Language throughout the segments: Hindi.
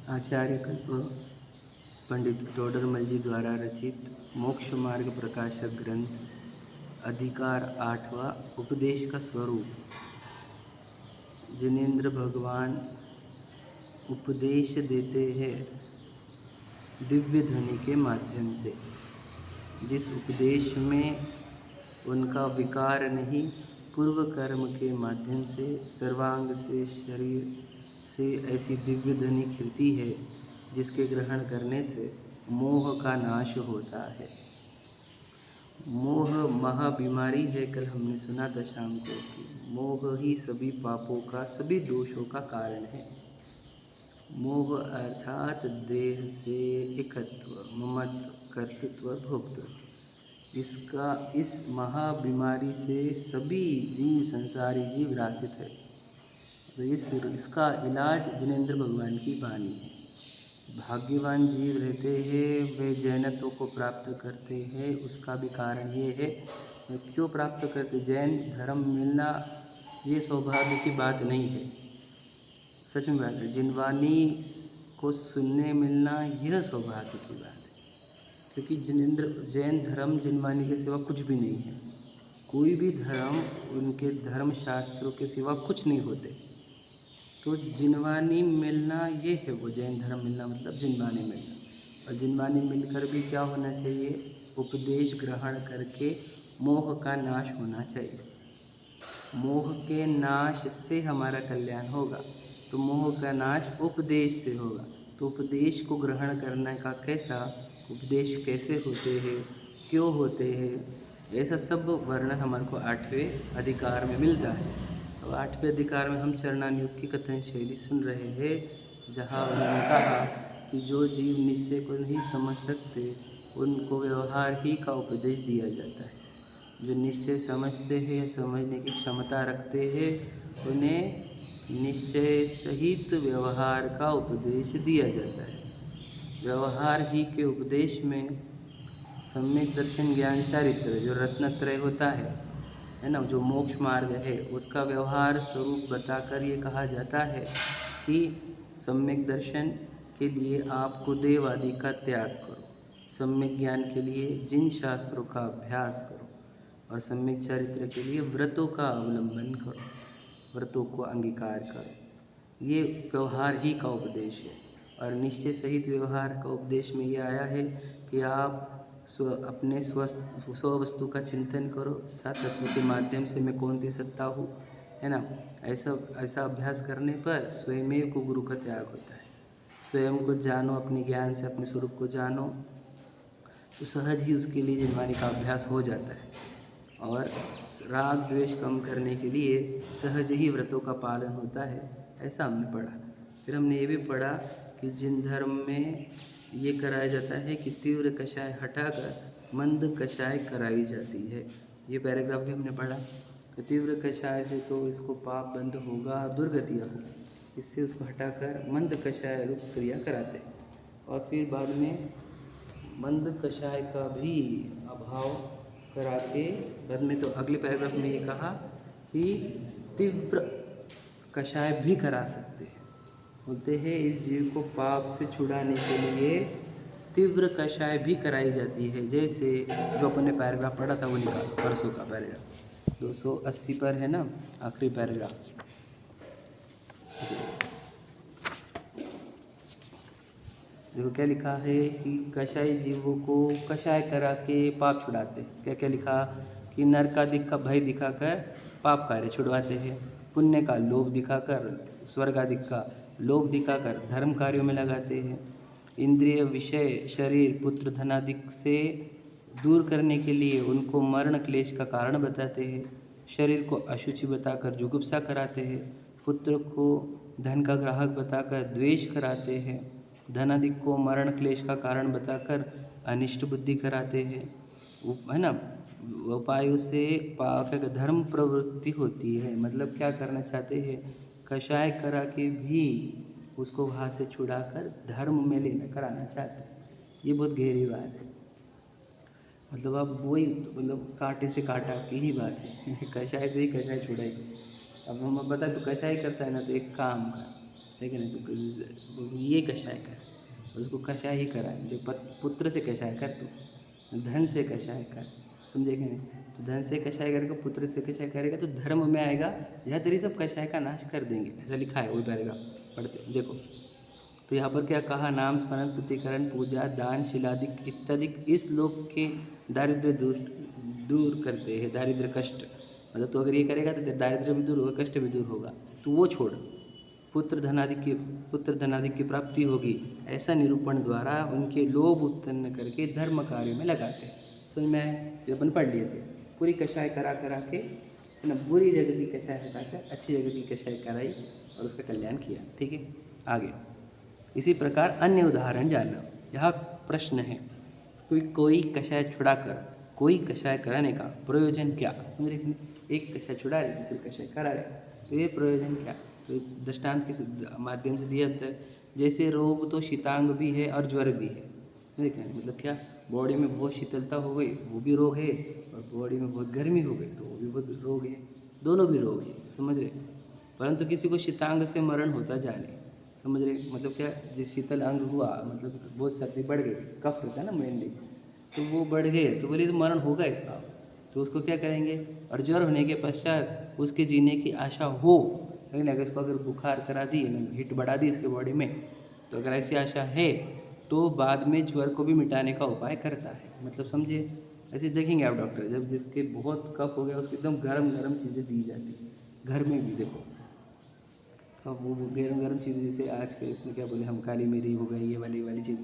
आचार्य कल्प पंडित टोडरमल जी द्वारा रचित मोक्ष मार्ग प्रकाशक ग्रंथ अधिकार 8वां उपदेश का स्वरूप। जिनेंद्र भगवान उपदेश देते हैं दिव्य ध्वनि के माध्यम से, जिस उपदेश में उनका विकार नहीं, पूर्व कर्म के माध्यम से सर्वांग से शरीर से ऐसी दिव्य ध्वनि खिलती है जिसके ग्रहण करने से मोह का नाश होता है। मोह महा बीमारी है। कल हमने सुना था शाम को कि मोह ही सभी पापों का, सभी दोषों का कारण है। मोह अर्थात देह से एकत्व, ममत्व, कर्तृत्व, भोक्तृत्व। इस महा बीमारी से सभी जीव, संसारी जीव ग्रासित है। तो इसका इलाज जिनेंद्र भगवान की वाणी है। भाग्यवान जीव रहते हैं, वे जैनत्व को प्राप्त करते हैं। उसका भी कारण ये है, क्यों प्राप्त करते? जैन धर्म मिलना ये सौभाग्य की बात नहीं है, सच में बात है। जिनवानी को सुनने मिलना यह सौभाग्य की बात है, क्योंकि जैन धर्म जिनवानी के सिवा कुछ भी नहीं है। कोई भी धर्म उनके धर्म शास्त्रों के सिवा कुछ नहीं होते। तो जिनवानी मिलना ये है वो जैन धर्म मिलना, मतलब जिनवानी मिलना। और जिनवानी मिलकर भी क्या होना चाहिए? उपदेश ग्रहण करके मोह का नाश होना चाहिए। मोह के नाश से हमारा कल्याण होगा। तो मोह का नाश उपदेश से होगा। तो उपदेश को ग्रहण करने का कैसा, उपदेश कैसे होते हैं, क्यों होते हैं, ऐसा सब वर्णन हमारे को 8वें अधिकार में मिलता है। अब 8वें अधिकार में हम चरणानुयोग की कथन शैली सुन रहे हैं, जहाँ उन्होंने कहा कि जो जीव निश्चय को नहीं समझ सकते उनको व्यवहार ही का उपदेश दिया जाता है। जो निश्चय समझते हैं या समझने की क्षमता रखते हैं, उन्हें निश्चय सहित व्यवहार का उपदेश दिया जाता है। व्यवहार ही के उपदेश में सम्यक दर्शन, ज्ञान, चारित्र जो रत्नत्रय होता है ना, जो मोक्ष मार्ग है, उसका व्यवहार स्वरूप बताकर ये कहा जाता है कि सम्यक दर्शन के लिए आपको देव आदि का त्याग करो, सम्यक ज्ञान के लिए जिन शास्त्रों का अभ्यास करो, और सम्यक चरित्र के लिए व्रतों का अवलंबन करो, व्रतों को अंगीकार करो। ये व्यवहार ही का उपदेश है। और निश्चय सहित व्यवहार का उपदेश में ये आया है कि आप अपने स्ववस्तु का चिंतन करो, सात तत्व के माध्यम से मैं कौन सी सत्ता हूँ, है ना। ऐसा अभ्यास करने पर स्वयं को गुरु का त्याग होता है। स्वयं को जानो, अपने ज्ञान से अपने स्वरूप को जानो, तो सहज ही उसके लिए जिनवानी का अभ्यास हो जाता है। और राग द्वेष कम करने के लिए सहज ही व्रतों का पालन होता है, ऐसा हमने पढ़ा। फिर हमने ये भी पढ़ा कि जिन धर्म में ये कराया जाता है कि तीव्र कषाय हटाकर मंद कषाय कराई जाती है, ये पैराग्राफ भी हमने पढ़ा कि तीव्र कषाय से तो इसको पाप बंद होगा, दुर्गतियाँ होगी, इससे उसको हटाकर मंद कषाय रूप क्रिया कराते हैं। और फिर बाद में मंद कषाय का भी अभाव करा के बाद में, तो अगले पैराग्राफ में ये कहा कि तीव्र कषाय भी करा सकते हैं। बोलते हैं इस जीव को पाप से छुड़ाने के लिए तीव्र कषाय भी कराई जाती है। जैसे जो अपने पैराग्राफ पढ़ा था वो निकाल, परसों का पैराग्राफ 280 पर है ना, आखिरी पैराग्राफ। देखो क्या लिखा है कि कषाय जीवों को कषाय करा के पाप छुड़ाते। क्या क्या लिखा कि नरकादिक का भय दिखाकर पाप कार्य छुड़वाते हैं, पुण्य का लोभ दिखाकर, स्वर्गादिक का लोभ दिखाकर धर्म कार्यों में लगाते हैं, इंद्रिय विषय शरीर पुत्र धनादिक से दूर करने के लिए उनको मरण क्लेश का कारण बताते हैं, शरीर को अशुचि बताकर जुगुप्सा कराते हैं, पुत्र को धन का ग्राहक बताकर द्वेष कराते हैं, धनादिक को मरण क्लेश का कारण बताकर अनिष्ट बुद्धि कराते हैं, है ना। उपायों से धर्म प्रवृत्ति होती है, मतलब क्या करना चाहते हैं, कषाय करा के भी उसको वहाँ से छुड़ाकर धर्म में लेना कराना चाहते हैं। ये बहुत गहरी बात है। मतलब आप वही, मतलब कांटे से काटा की ही बात है कषाय से ही कषाय छुड़ाई। अब हम बता तो कषाय करता है ना, तो एक काम का ठीक है नहीं, तो ये कषाय कर, उसको कषाय ही कराए। जो पुत्र से कषाय कर, तू धन से कषाय कर, समझे कि नहीं। तो धन से कषाय करेगा, पुत्र से कषाय करेगा तो धर्म में आएगा, यह तेरी सब कषाय का नाश कर देंगे, ऐसा लिखा है। वही पैराग्राफ पढ़ते देखो। तो यहाँ पर क्या कहा, नाम स्मरण स्तुतिकरण पूजा दान शिलादिक इत्यादि इस लोक के दारिद्र्य दूर करते हैं, दारिद्र्य कष्ट। मतलब तो अगर ये करेगा तो दारिद्र्य भी दूर होगा, कष्ट भी दूर होगा। तो वो छोड़, पुत्र धनादि की प्राप्ति होगी, ऐसा निरूपण द्वारा उनके लोभ उत्पन्न करके धर्म कार्य में लगाते। समझ में आया? जो अपन पढ़ लिए थे, पूरी कषाय करा के है ना, बुरी जगह की कषाय हटाकर अच्छी जगह की कषाय कराई और उसका कल्याण किया। ठीक है, आगे इसी प्रकार अन्य उदाहरण जानना। यह प्रश्न है, कोई कषाय छुड़ाकर कोई कषाय कराने का प्रयोजन क्या? समझ रहे? एक कषाय छुड़ा रहे, दूसरे कषाय करा रहे, तो ये प्रयोजन क्या? तो दृष्टांत के माध्यम से दिया जाता है। जैसे रोग तो शीतांग भी है और ज्वर भी है। मतलब क्या, बॉडी में बहुत शीतलता हो गई वो भी रोग है, और बॉडी में बहुत गर्मी हो गई तो वो भी बहुत रोग है, दोनों भी रोग है। समझ रहे? परंतु किसी को शीतांग से मरण होता जाने, समझ रहे? मतलब क्या, जिस शीतल अंग हुआ, मतलब बहुत सर्दी बढ़ गई, कफ रहता है ना मेनली, तो वो बढ़ गए तो बोले तो मरण होगा इसका, तो उसको क्या करेंगे? और ज्वर होने के पश्चात उसके जीने की आशा हो, लेकिन अगर इसको अगर बुखार करा दी, हीट बढ़ा दी इसके बॉडी में, तो अगर ऐसी आशा है तो बाद में ज्वर को भी मिटाने का उपाय करता है। मतलब समझिए, ऐसे देखेंगे आप डॉक्टर, जब जिसके बहुत कफ हो गया उसको एकदम गरम चीज़ें दी जाती है। घर में भी देखो, अब वो गरम चीज़ें, जैसे आज के इसमें क्या बोले हम, काली मिरी हो गई, ये वाली चीज़,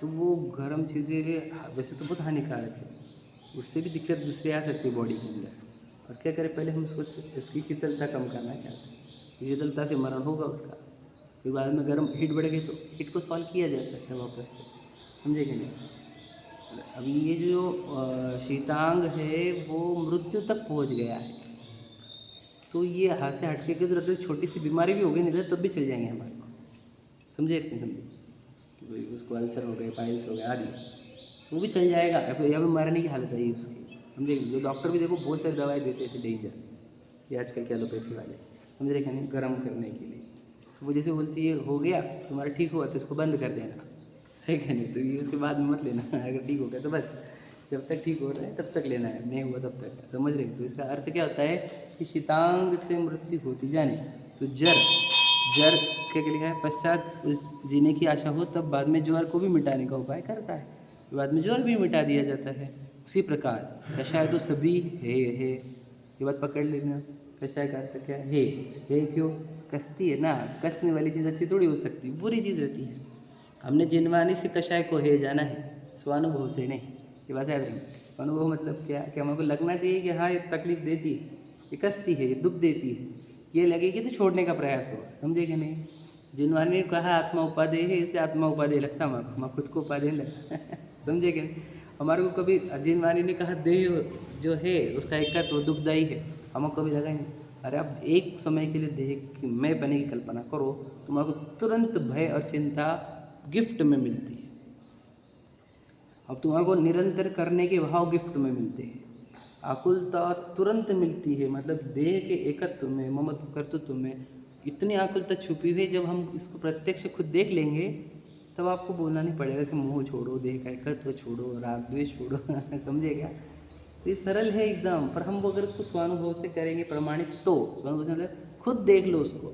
तो वो गरम चीज़ें वैसे तो बहुत हानिकारक है, उससे भी दिक्कत दूसरी आ सकती है बॉडी के अंदर। और क्या करें, पहले हम उसकी शीतलता कम करना चाहते हैं, शीतलता से मरण होगा उसका, फिर बाद में गर्म हीट बढ़ गई तो हीट को सॉल्व किया जा सकता है वापस से। समझे कि नहीं? अभी ये जो शीतांग है वो मृत्यु तक पहुंच गया है, तो ये हाथ से हटके के तो छोटी सी बीमारी भी हो गई नहीं तब भी चल जाएंगे हमारे को। समझे कि नहीं समझे? कि भाई उसको अल्सर हो गए, पाइल्स हो गए आदि, तो वो भी चल जाएगा, या फिर मरने की हालत आई उसकी। समझे? जो डॉक्टर भी देखो बहुत सारी दवाई देते हैं, ऐसे डेंजर, ये आजकल के एलोपैथी वाले, समझ रहे कि नहीं, गर्म करने के लिए। तो वो जैसे बोलती है हो गया तुम्हारा, ठीक हुआ तो इसको बंद कर देना, है कि नहीं? तो ये उसके बाद में मत लेना अगर ठीक हो गया तो बस, जब तक ठीक हो रहा है तब तक लेना है, नहीं हुआ तब तक। समझ रहे? तो इसका अर्थ क्या होता है कि शीतांग से मृत्यु होती जाने, तो जर के लिए है पश्चात उस जीने की आशा हो, तब बाद में ज्वर को भी मिटाने का उपाय करता है, बाद में ज्वर भी मिटा दिया जाता है। उसी प्रकार कषाय तो सभी है, ये बात पकड़ लेना। कषाय का अर्थ क्या है? क्यों? कसती है ना, कसने वाली चीज़ अच्छी थोड़ी हो सकती, बुरी चीज़ रहती है। हमने जिनवानी से कषाय को है जाना है, स्वानुभव से नहीं। ये बात याद रखना। अनुभव मतलब क्या, कि हमको लगना चाहिए कि हाँ ये तकलीफ देती है, ये कसती है, ये दुख देती है, ये लगेगी तो छोड़ने का प्रयास होगा। समझे कि नहीं? जिनवानी ने कहा आत्मा उपादेय है, इसलिए आत्मा उपादेय लगता हमारे खुद को उपादेय लगा समझे कि नहीं? हमारे को कभी जिनवानी ने कहा देह जो है उसका एकत्व दुखदायी है, हमको कभी लगा ही नहीं। अरे आप एक समय के लिए देह की मैं बने की कल्पना करो, तुम्हारे को तुरंत भय और चिंता गिफ्ट में मिलती है। अब तुम्हारे को निरंतर करने के भाव गिफ्ट में मिलते हैं, आकुलता तुरंत मिलती है। मतलब देह के एकत्व में, ममत्व कर्तृत्व में इतनी आकुलता छुपी हुई है, जब हम इसको प्रत्यक्ष खुद देख लेंगे तब आपको बोलना नहीं पड़ेगा कि मोह छोड़ो, देह का एकत्व छोड़ो, राग द्वेष छोड़ो समझे क्या? तो ये सरल है एकदम, पर हम वो अगर उसको स्वानुभव से करेंगे प्रमाणित, तो स्वानुभव से मतलब खुद देख लो उसको,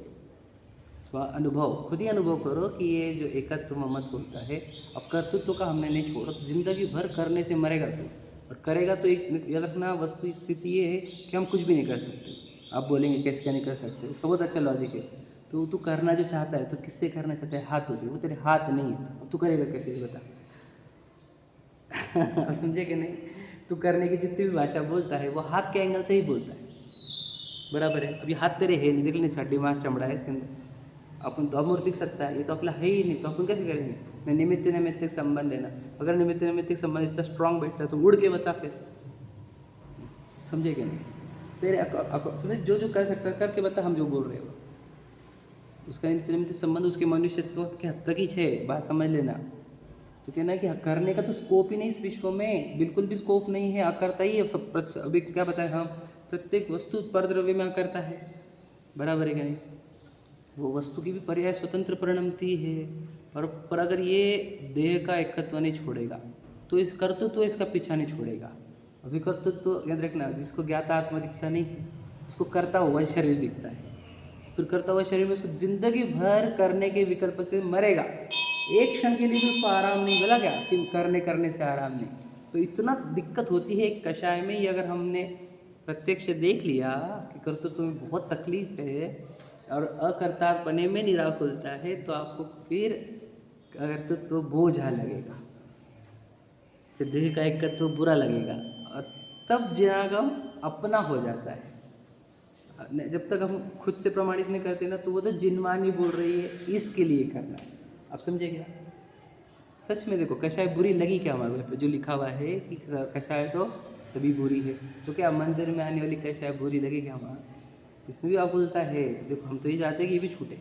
अनुभव खुद ही अनुभव करो कि ये जो एकत्व ममत्व होता है, अब कर्तृत्व का हमने नहीं छोड़ा तो जिंदगी भर करने से मरेगा तो, और करेगा तो एक याद रखना वस्तु स्थिति ये है कि हम कुछ भी नहीं कर सकते। आप बोलेंगे कैसे क्या नहीं कर सकते, इसका बहुत अच्छा लॉजिक है। तो तू करना जो चाहता है तो किससे करना चाहता है? हाथों से। वो तेरे हाथ नहीं है, अब तू करेगा कैसे बता समझे कि नहीं? तू करने की जितनी भी भाषा बोलता है वो हाथ के एंगल से ही बोलता है, बराबर है? अभी हाथ तेरे है नहीं, देख नहीं, साड़ी मांस चमड़ा है इसके अंदर, अपन तो अमूर्तिक सत्ता है, ये तो अपना है ही नहीं, तो अपन कैसे करेंगे? न निमित्त नैमित्तिक संबंध है ना, अगर निमित्त नैमित्तिक संबंध इतना स्ट्रांग बैठता है तो उड़ के बता फिर, समझे कि नहीं? तेरे समझ, जो जो कर सकता है करके बता, हम जो बोल रहे हो उसका निमित्त नैमित्तिक संबंध उसके मनुष्यत्व के हद तक ही है, बात समझ लेना। तो कहना कि करने का तो स्कोप ही नहीं इस विश्व में, बिल्कुल भी स्कोप नहीं है, अकर्ता ही है सब। अभी क्या बताएं हम, प्रत्येक वस्तु परद्रव्य में अकर्ता है, बराबर है क्या नहीं? वो वस्तु की भी पर्याय स्वतंत्र परिणमती है। पर अगर ये देह का एकत्व नहीं छोड़ेगा तो इस कर्तृत्व तो इसका पीछा नहीं छोड़ेगा। अभी कर्तृत्व तो याद रखना, जिसको ज्ञाता आत्मा दिखता नहीं है उसको करता हुआ शरीर दिखता है। फिर करता हुआ शरीर में उसको जिंदगी भर करने के विकल्प से मरेगा। एक क्षण के लिए भी उसको आराम नहीं, बोला क्या कि करने से आराम नहीं। तो इतना दिक्कत होती है एक कषाय में ही। अगर हमने प्रत्यक्ष देख लिया कि कर्तृत्व में बहुत तकलीफ है और अकर्तापने में निराकुलता है, तो आपको फिर कर्तृत्व बोझा लगेगा, फिर देह का एकत्व बुरा लगेगा और तब ज्ञागम अपना हो जाता है। जब तक हम खुद से प्रमाणित नहीं करते ना, तो वो तो जिनवानी बोल रही है इसके लिए करना है। आप समझे क्या? सच में देखो, कषाय बुरी लगी क्या हमारे पे? जो लिखा हुआ है कि कषाय तो सभी बुरी है, तो क्या मंदिर में आने वाली कषाय बुरी लगी क्या हमारा? इसमें भी अकुलता है। देखो, हम तो ये चाहते हैं कि ये भी छूटे।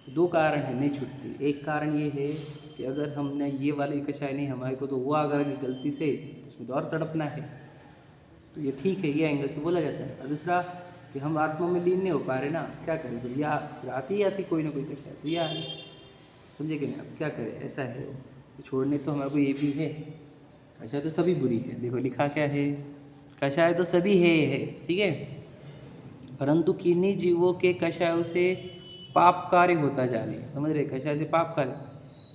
दो कारण है नहीं छूटती। एक कारण ये है कि अगर हमने ये वाली कषाय नहीं हमारे को तो वो अगर गलती से, उसमें तो और तड़पना है, तो ये ठीक है, ये एंगल से बोला जाता है। और दूसरा कि हम आत्मा में लीन नहीं हो पा रहे ना, क्या करें? फिर या फिर आती कोई ना कोई कषाय तो या समझे कि नहीं? अब क्या करें, ऐसा है। तो छोड़ने तो हमारे को ये भी है, कषाय तो सभी बुरी है। देखो लिखा क्या है, कषाय तो सभी है, ठीक है, परंतु किन्हीं जीवों के कषायों से पाप कार्य होता जाने। समझ रहे? कषाय से पाप कार्य,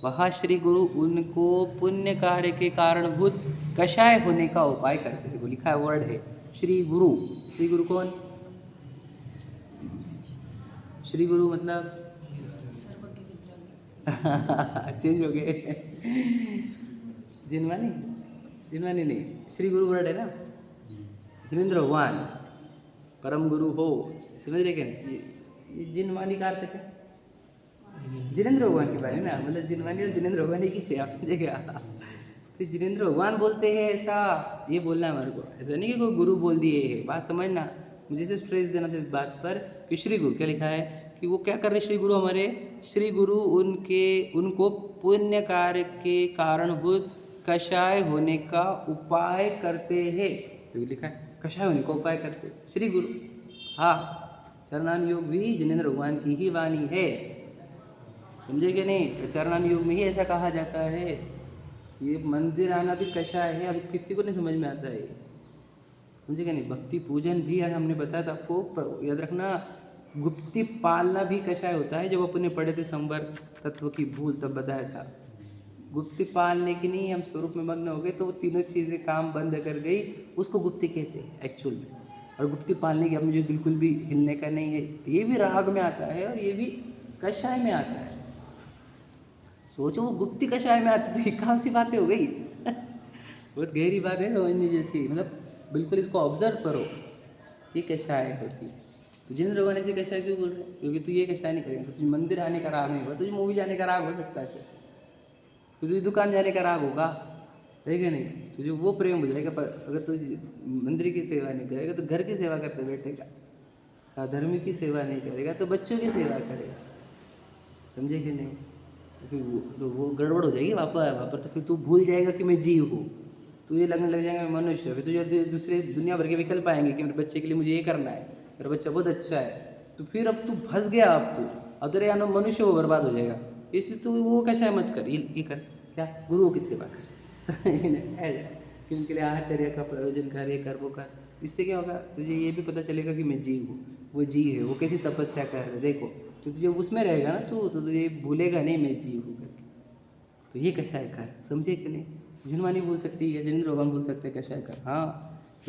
वहाँ श्री गुरु उनको पुण्य कार्य के कारणभूत कषाय होने का उपाय करते हैं। लिखा है, वर्ड है श्री गुरु। श्री गुरु कौन? श्री गुरु मतलब चेंज हो गए। जिनवानी नहीं, श्री गुरु वर्ड है ना। जिनेंद्र भगवान परम गुरु हो, समझ रहे क्या? ये जिनवानी का अर्थ क्या? जिनेंद्र भगवान के बारे में ना, मतलब जिनवानी और जिनेंद्र भगवान एक ही छे। आप समझे क्या? तो जिनेंद्र भगवान बोलते हैं ऐसा, ये बोलना है हमारे को। ऐसा नहीं कि कोई गुरु बोल दिए है, बात समझना। मुझे से स्ट्रेस देना था इस बात पर कि श्री गुरु क्या लिखा है कि वो क्या कर रहे श्री गुरु हमारे? श्री गुरु उनको पुण्य कार्य के कारणभूत कषाय होने का उपाय करते हैं। तो लिखा है कषाय होने का उपाय करते श्री गुरु। हाँ, चरणान योग भी जिनेंद्र भगवान की ही वाणी है। समझे कि नहीं? चरणान योग में ही ऐसा कहा जाता है। ये मंदिर आना भी कषाय है। अब किसी को नहीं समझ में आता है, समझे क्या नहीं? भक्ति पूजन भी यार हमने बताया था आपको, याद रखना। गुप्ती पालना भी कषाय होता है। जब अपने पढ़े थे संवर तत्व की भूल, तब बताया था गुप्ती पालने की नहीं, हम स्वरूप में मग्न हो गए तो वो तीनों चीज़ें काम बंद कर गई, उसको गुप्ती कहते हैं एक्चुअल में। और गुप्ती पालने की अब मुझे बिल्कुल भी हिलने का नहीं है। ये भी राग में आता है और ये भी कषाय में आता है। सोचो, वो गुप्ती कषाय में आती थी, कहाँ सी बातें हो गई। बहुत गहरी बात है समझने जैसी। मतलब बिल्कुल इसको ऑब्जर्व करो, ये कषाय होती। तो जिनेंद्र भगवान ऐसे कषाय क्यों बोल रहे हैं? क्योंकि तू ये कषाय नहीं करेगा, तुझे मंदिर आने का राग नहीं होगा, तुझे मूवी जाने का राग हो सकता है, फिर तुझे दुकान जाने का राग होगा, है कि नहीं? तुझे वो प्रेम हो जाएगा। पर अगर तू मंदिर की सेवा नहीं करेगा तो घर की सेवा करते बैठेगा, साधर्मी की सेवा नहीं करेगा तो बच्चों की सेवा करेगा। समझे कि नहीं? तो फिर वो गड़बड़ हो जाएगी वहाँ पर। तो फिर तू भूल जाएगा कि मैं जीव हूँ, तो ये लगने लग जाएगा मैं मनुष्य। फिर तुझे दूसरे दुनिया भर के विकल्प आएंगे कि मेरे बच्चे के लिए मुझे ये करना है, मेरा बच्चा बहुत अच्छा है। तो फिर अब तू फंस गया। अब तेरे यानो मनुष्य वो बर्बाद हो जाएगा। इसलिए तू वो कषाय मत कर, ये कर क्या, गुरुओं की सेवा कर। कि उनके लिए आचार्य का प्रयोजन कर, ये कर वो कर। इससे क्या होगा, तुझे ये भी पता चलेगा कि मैं जीव हूँ, वो जीव है, वो कैसी तपस्या कर रहे। देखो, तो तुझे उसमें रहेगा ना, तो तुझे भूलेगा नहीं मैं जीव हूँ करके। तो ये कषाय कर, समझे कि नहीं? जिनवानी बोल सकती है, जिनेंद्र भगवान बोल सकते हैं कषाय कर। हाँ,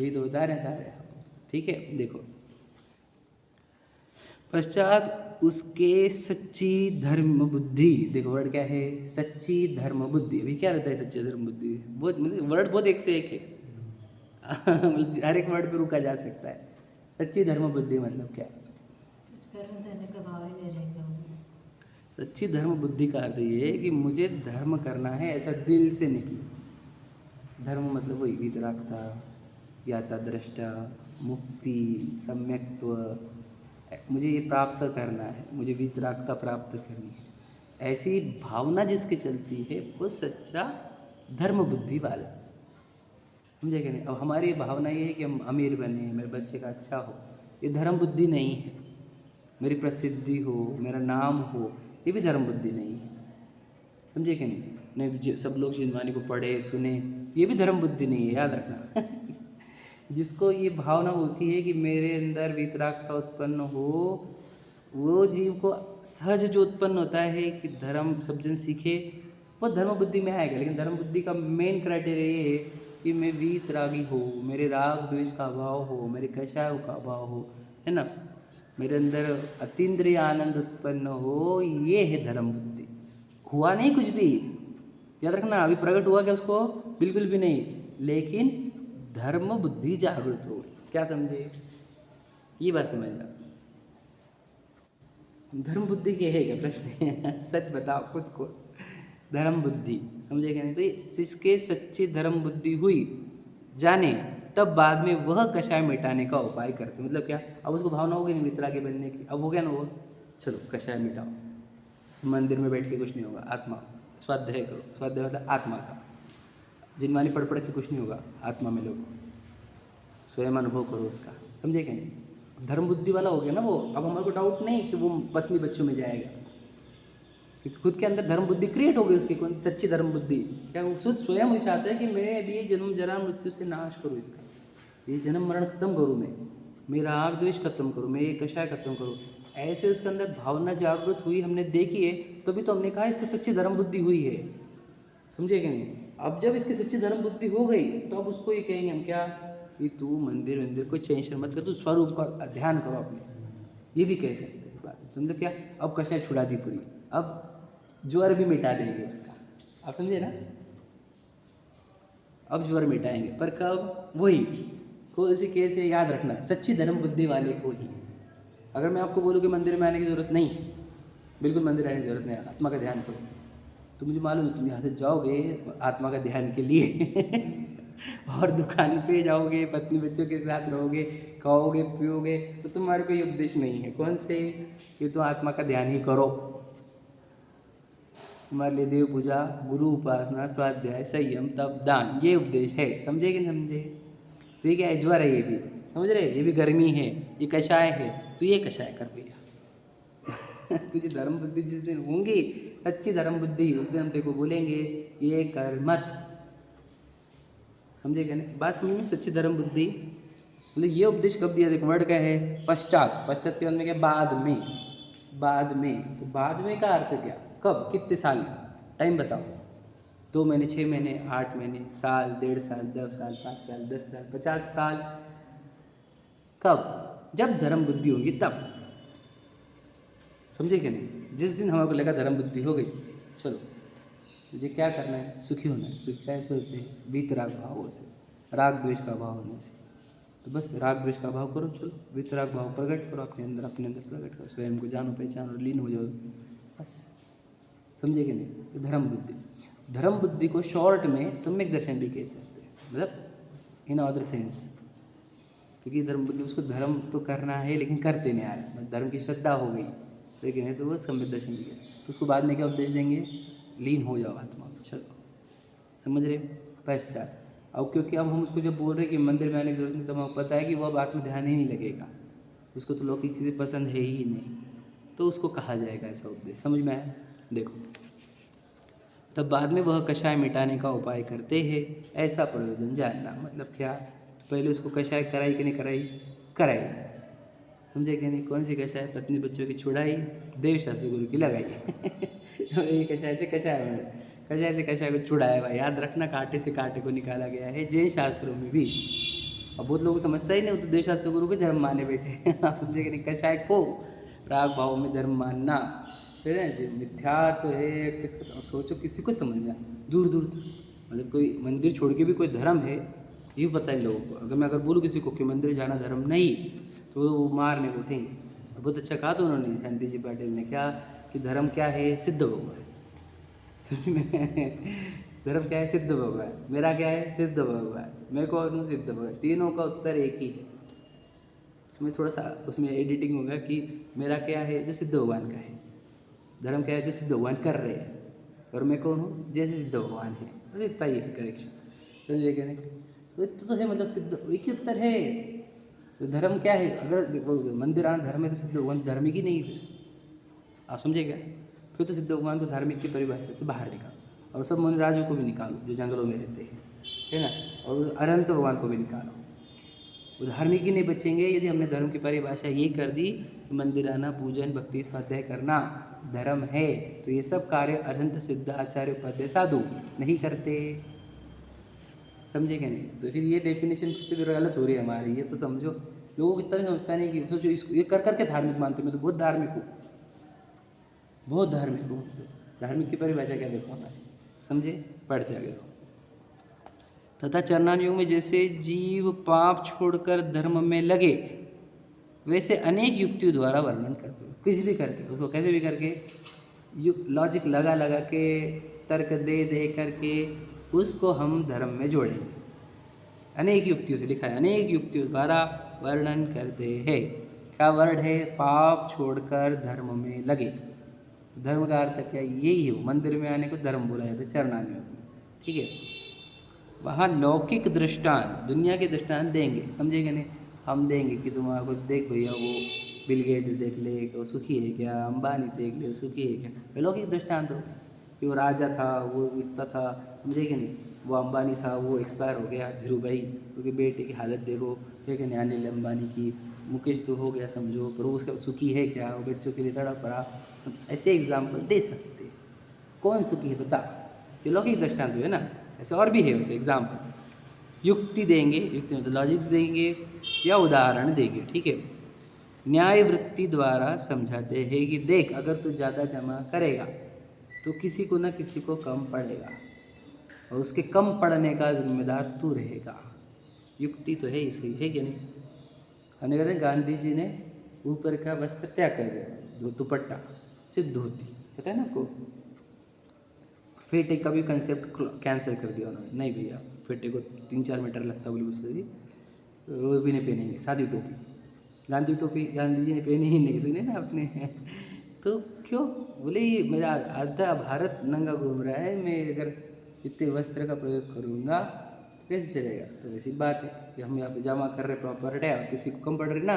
यही तो बता रहे हैं सारे। ठीक है, देखो पश्चात उसके सच्ची धर्म बुद्धि। देखो वर्ड क्या है, सच्ची धर्म बुद्धि। अभी क्या रहता है सच्ची धर्म बुद्धि? बहुत मतलब वर्ड बहुत एक से एक है। मतलब हर एक वर्ड पे रुका जा सकता है। सच्ची धर्म बुद्धि मतलब क्या? सच्ची धर्म बुद्धि का अर्थ ये है कि मुझे धर्म करना है, ऐसा दिल से निकले। धर्म मतलब वही वितरागता, ज्ञाता दृष्टा, मुक्ति, सम्यक्त्व, मुझे ये प्राप्त करना है, मुझे वितरागता प्राप्त करनी है, ऐसी भावना जिसकी चलती है वो सच्चा धर्म बुद्धि वाला। समझे कि नहीं? अब हमारी भावना ये है कि हम अमीर बने, मेरे बच्चे का अच्छा हो, ये धर्म बुद्धि नहीं है। मेरी प्रसिद्धि हो, मेरा नाम हो, ये भी धर्म बुद्धि नहीं है। समझे कि नहीं? नहीं सब लोग जिनवानी को पढ़े सुने, ये भी धर्म बुद्धि नहीं है, याद रखना। जिसको ये भावना होती है कि मेरे अंदर वितरागता उत्पन्न हो, वो जीव को सहज जो उत्पन्न होता है कि धर्म सब जन सीखे, वो धर्म बुद्धि में आएगा। लेकिन धर्म बुद्धि का मेन क्राइटेरिया ये है कि मैं वीतरागी हो, मेरे राग द्वेष का अभाव हो, मेरे कषायों का अभाव हो, है ना, मेरे अंदर अतीन्द्रिय आनंद उत्पन्न हो, ये है धर्म बुद्धि। हुआ नहीं कुछ भी, याद रखना, अभी प्रकट हुआ क्या उसको? बिल्कुल भी नहीं, लेकिन धर्म बुद्धि जागृत हो गई। क्या समझे? ये बात समझना। धर्म बुद्धि के है क्या प्रश्न है? सच बताओ खुद को, धर्म बुद्धि समझे क्या नहीं? तो जिसके सच्ची धर्म बुद्धि हुई जाने, तब बाद में वह कषाय मिटाने का उपाय करते। मतलब क्या? अब उसको भावना हो गई नहीं वितरागी बनने की, अब हो गया ना वो, चलो कषाय मिटाओ। मंदिर में बैठ के कुछ नहीं होगा, आत्मा स्वाध्याय करो। स्वाध्याय मतलब आत्मा का, जिनवानी पढ़ पढ़ के कुछ नहीं होगा, आत्मा में लोग स्वयं अनुभव करो उसका। समझे क्या नहीं? धर्म बुद्धि वाला हो गया ना वो। अब हमारे को डाउट नहीं कि वो पत्नी बच्चों में जाएगा, क्योंकि खुद के अंदर धर्म बुद्धि क्रिएट हो गई उसकी। कौन सच्ची धर्म बुद्धि? क्या वो खुद स्वयं ही चाहता है कि मैं अभी ये जन्म जरा मृत्यु से नाश करूँ, इसका ये जन्म मरण खत्म करूँ, मैं राग द्वेष खत्म करूँ, मैं ये कषाय खत्म करूँ। ऐसे उसके अंदर भावना जागृत हुई, हमने देखी है, तभी तो हमने कहा इसकी सच्ची धर्म बुद्धि हुई है। समझे कि नहीं? अब जब इसकी सच्ची धर्म बुद्धि हो गई, तो अब उसको ये कहेंगे हम क्या कि तू मंदिर वंदिर कोई टेंशन मत कर, तू स्वरूप का ध्यान करो अपने, ये भी कह सकते हैं बात। समझो क्या? अब कषाय छुड़ा दी पूरी, अब ज्वर भी मिटा देंगे उसका। आप समझे ना? अब ज्वर मिटाएंगे, पर कब? वही कौन सी केस है, याद रखना, सच्ची धर्म बुद्धि वाले को ही। अगर मैं आपको बोलूँ कि मंदिर में आने की ज़रूरत नहीं, बिल्कुल मंदिर आने की ज़रूरत नहीं, आत्मा का ध्यान करो, तो मुझे मालूम है तुम यहाँ से जाओगे आत्मा का ध्यान के लिए और दुकान पे जाओगे, पत्नी बच्चों के साथ रहोगे, खाओगे पियोगे, तो तुम्हारे कोई उपदेश नहीं है। कौन से? कि तुम आत्मा का ध्यान ही करो। हमारे लिए देव पूजा, गुरु उपासना, स्वाध्याय, संयम, तप, दान, ये उपदेश है। समझे कि नहीं समझे? तो ये क्या है? ज्वर है ये भी, समझ रहे? ये भी गर्मी है, ये कषाय है, तो ये कषाय कर भैया। तुझे धर्म बुद्धि जिस दिन होंगी, सच्ची धर्म बुद्धि, उस दिन हम तेरे को बोलेंगे ये कर मत। समझे क्या नहीं? बात समझ में? सच्ची धर्म बुद्धि मतलब ये उपदेश कब दिया? देखो वर्ड क्या है? पश्चात। पश्चात के बाद में क्या? बाद में। बाद में, तो बाद में का अर्थ क्या? कब? कितने साल? टाइम बताओ। 2 महीने, 6 महीने, 8 महीने, साल, 1.5 साल, 10 साल, 5 साल, 10 साल, 50 साल? कब? जब धर्म बुद्धि होगी तब। समझे क्या नहीं? जिस दिन हमारे को लगा धर्म बुद्धि हो गई, चलो मुझे क्या करना है? सुखी होना है। सुखी कैसे होते हैं? वीतराग भावों से, राग द्वेष का भाव होने से। तो बस राग द्वेष का भाव करो, चलो वीतराग भाव प्रकट करो अपने अंदर प्रकट करो, स्वयं को जानो पहचानो और लीन हो जाओ, बस। समझे कि नहीं? तो धर्म बुद्धि को शॉर्ट में सम्यक दर्शन भी कह सकते हैं, मतलब इन अदर सेंस। क्योंकि धर्म बुद्धि, उसको धर्म तो करना है लेकिन करते नहीं आ रहे, मतलब धर्म की श्रद्धा हो गई, लेकिन है तो वो सम्यक दर्शन भी है। तो उसको बाद में क्या उपदेश देंगे? लीन हो जाओ आत्मा में, चलो। समझ रहे? पश्चात। अब क्योंकि अब हम उसको जब बोल रहे हैं कि मंदिर में आने की जरूरत नहीं, तो हमें पता है कि वो अब आत्म ध्यान ही नहीं लगेगा, उसको तो लौकिक चीज़ें पसंद है ही नहीं, तो उसको कहा जाएगा ऐसा उपदेश। समझ में आया? देखो, तब बाद में वह कषाय मिटाने का उपाय करते हैं, ऐसा प्रयोजन जानना। मतलब क्या? पहले उसको कषाय कराई कि नहीं कराई? कराई। समझे कि नहीं? कौन सी कषाय? पत्नी बच्चों की छुड़ाई, देव शास्त्र गुरु की लगाई। ये कषाय से कषाय में, कषाय से कषाय को छुड़ाया भाई। याद रखना, कांटे से कांटे को निकाला गया है जैन शास्त्रों में भी। अब बहुत लोग समझता ही नहीं, वो तो देव शास्त्र गुरु को धर्म माने बैठे। आप समझे कि नहीं? कषाय को राग भाव में धर्म मानना, फिर जो मिथ्यात्व है, किसको सोचो, किसी को समझ में दूर दूर तक। मतलब कोई मंदिर छोड़ के भी कोई धर्म है, ये पता है लोगों को। अगर मैं बोलूँ किसी को कि मंदिर जाना धर्म नहीं, तो वो मारने को उठेंगे। बहुत अच्छा कहा था उन्होंने, शांति जी पाटिल ने, क्या कि धर्म क्या है? सिद्ध भगवान। समझ में? धर्म क्या है? सिद्ध भगवान। मेरा क्या है? सिद्ध भगवान। मैं कौन हूँ? सिद्ध भगवान। तीनों का उत्तर एक ही है। उसमें थोड़ा सा उसमें एडिटिंग होगा कि मेरा क्या है? जो सिद्ध भगवान का है। धर्म क्या है? जो सिद्ध भगवान कर रहे हैं। और मैं कौन हूँ? जैसे सिद्ध भगवान है। बस इतना ही है करेक्शन। समझे क्या नहीं? तो इतना तो है, मतलब सिद्ध एक ही उत्तर है। तो धर्म क्या है? अगर देखो मंदिर आना धर्म है तो सिद्ध भगवान धार्मिक ही नहीं है। आप समझे क्या? फिर तो सिद्ध भगवान को धार्मिक की परिभाषा से बाहर निकालो, और सब मुनिराजों को भी निकालो जो जंगलों में रहते हैं, है ना, और अनंत भगवान को भी निकालो। वो धार्मिक ही नहीं बचेंगे यदि हमने धर्म की परिभाषा ये कर दी कि मंदिर आना, पूजन, भक्ति, स्वाध्याय करना धर्म है, तो ये सब कार्य अरहंत, सिद्ध, आचार्य, उपाध्याय, साधु नहीं करते। समझे क्या? नहीं तो फिर ये डेफिनेशन कुछ तो भी गलत हो रही है हमारी, ये तो समझो। लोगों को इतना भी समझता नहीं कि सोचो इसको ये कर करके धार्मिक मानते। मैं तो बहुत धार्मिक हूँ, बहुत धार्मिक हूँ। धार्मिक की परिभाषा क्या देखो हमारी, समझे? पढ़ते आगे। तथा चरणान युग में जैसे जीव पाप छोड़कर धर्म में लगे, वैसे अनेक युक्तियों द्वारा वर्णन करते हैं, किसी भी करके, उसको कैसे भी करके, लॉजिक लगा लगा के, तर्क दे दे करके उसको हम धर्म में जोड़ेंगे। अनेक युक्तियों से लिखा है, अनेक युक्तियों द्वारा वर्णन करते हैं। क्या वर्ड है? पाप छोड़कर धर्म में लगे। धर्म का अर्थ क्या? यही है। मंदिर में आने को धर्म बोला जाता है चरणान युग में, ठीक है। वहाँ लौकिक दृष्टांत, दुनिया के दृष्टांत देंगे, समझेंगे नहीं? हम देंगे कि तुम्हारा को देख भैया, वो बिल गेट्स देख ले, वो सुखी है क्या, अंबानी देख ले, सुखी है क्या। लौकिक दृष्टांत हो कि वो राजा था, वो इतना था, समझेंगे नहीं? वो अंबानी था, वो एक्सपायर हो गया, धीरू भाई, क्योंकि बेटे की हालत देखो, ठीक है नहीं, अनिल अंबानी की। मुकेश तो हो गया समझो, पर वो उसका सुखी है क्या, वो बच्चों के लिए तड़प रहा। ऐसे एग्जाम्पल दे सकते। कौन सुखी है बता? ये लौकिक दृष्टांत है ना। ऐसे और भी है वैसे एग्जाम्पल। युक्ति देंगे, युक्ति मतलब लॉजिक्स देंगे या उदाहरण देंगे, ठीक है। न्याय वृत्ति द्वारा समझाते हैं कि देख, अगर तू ज़्यादा जमा करेगा तो किसी को ना किसी को कम पड़ेगा, और उसके कम पड़ने का जिम्मेदार तू रहेगा। युक्ति तो है इसकी, है कि नहीं? हमने कहते हैं गांधी जी ने ऊपर का वस्त्र त्याग कर दिया, दुपट्टा, सिर्फ धोती, पता है ना आपको? फेटे का भी कंसेप्ट कैंसिल कर दिया उन्होंने। नहीं भैया, फेटे को 3-4 मीटर लगता बोले, उससे भी वो भी नहीं पहनेंगे। सादी टोपी, गांधी टोपी गांधी जी ने पहनी ही नहीं, सुने ना आपने? तो क्यों बोले? ये मेरा आधा भारत नंगा घूम रहा है, मैं अगर इतने वस्त्र का प्रयोग करूँगा तो कैसे चलेगा? तो ऐसी बात है कि हम यहाँ पे जमा कर रहे प्रॉपर है, और किसी को कम पड़ रही ना।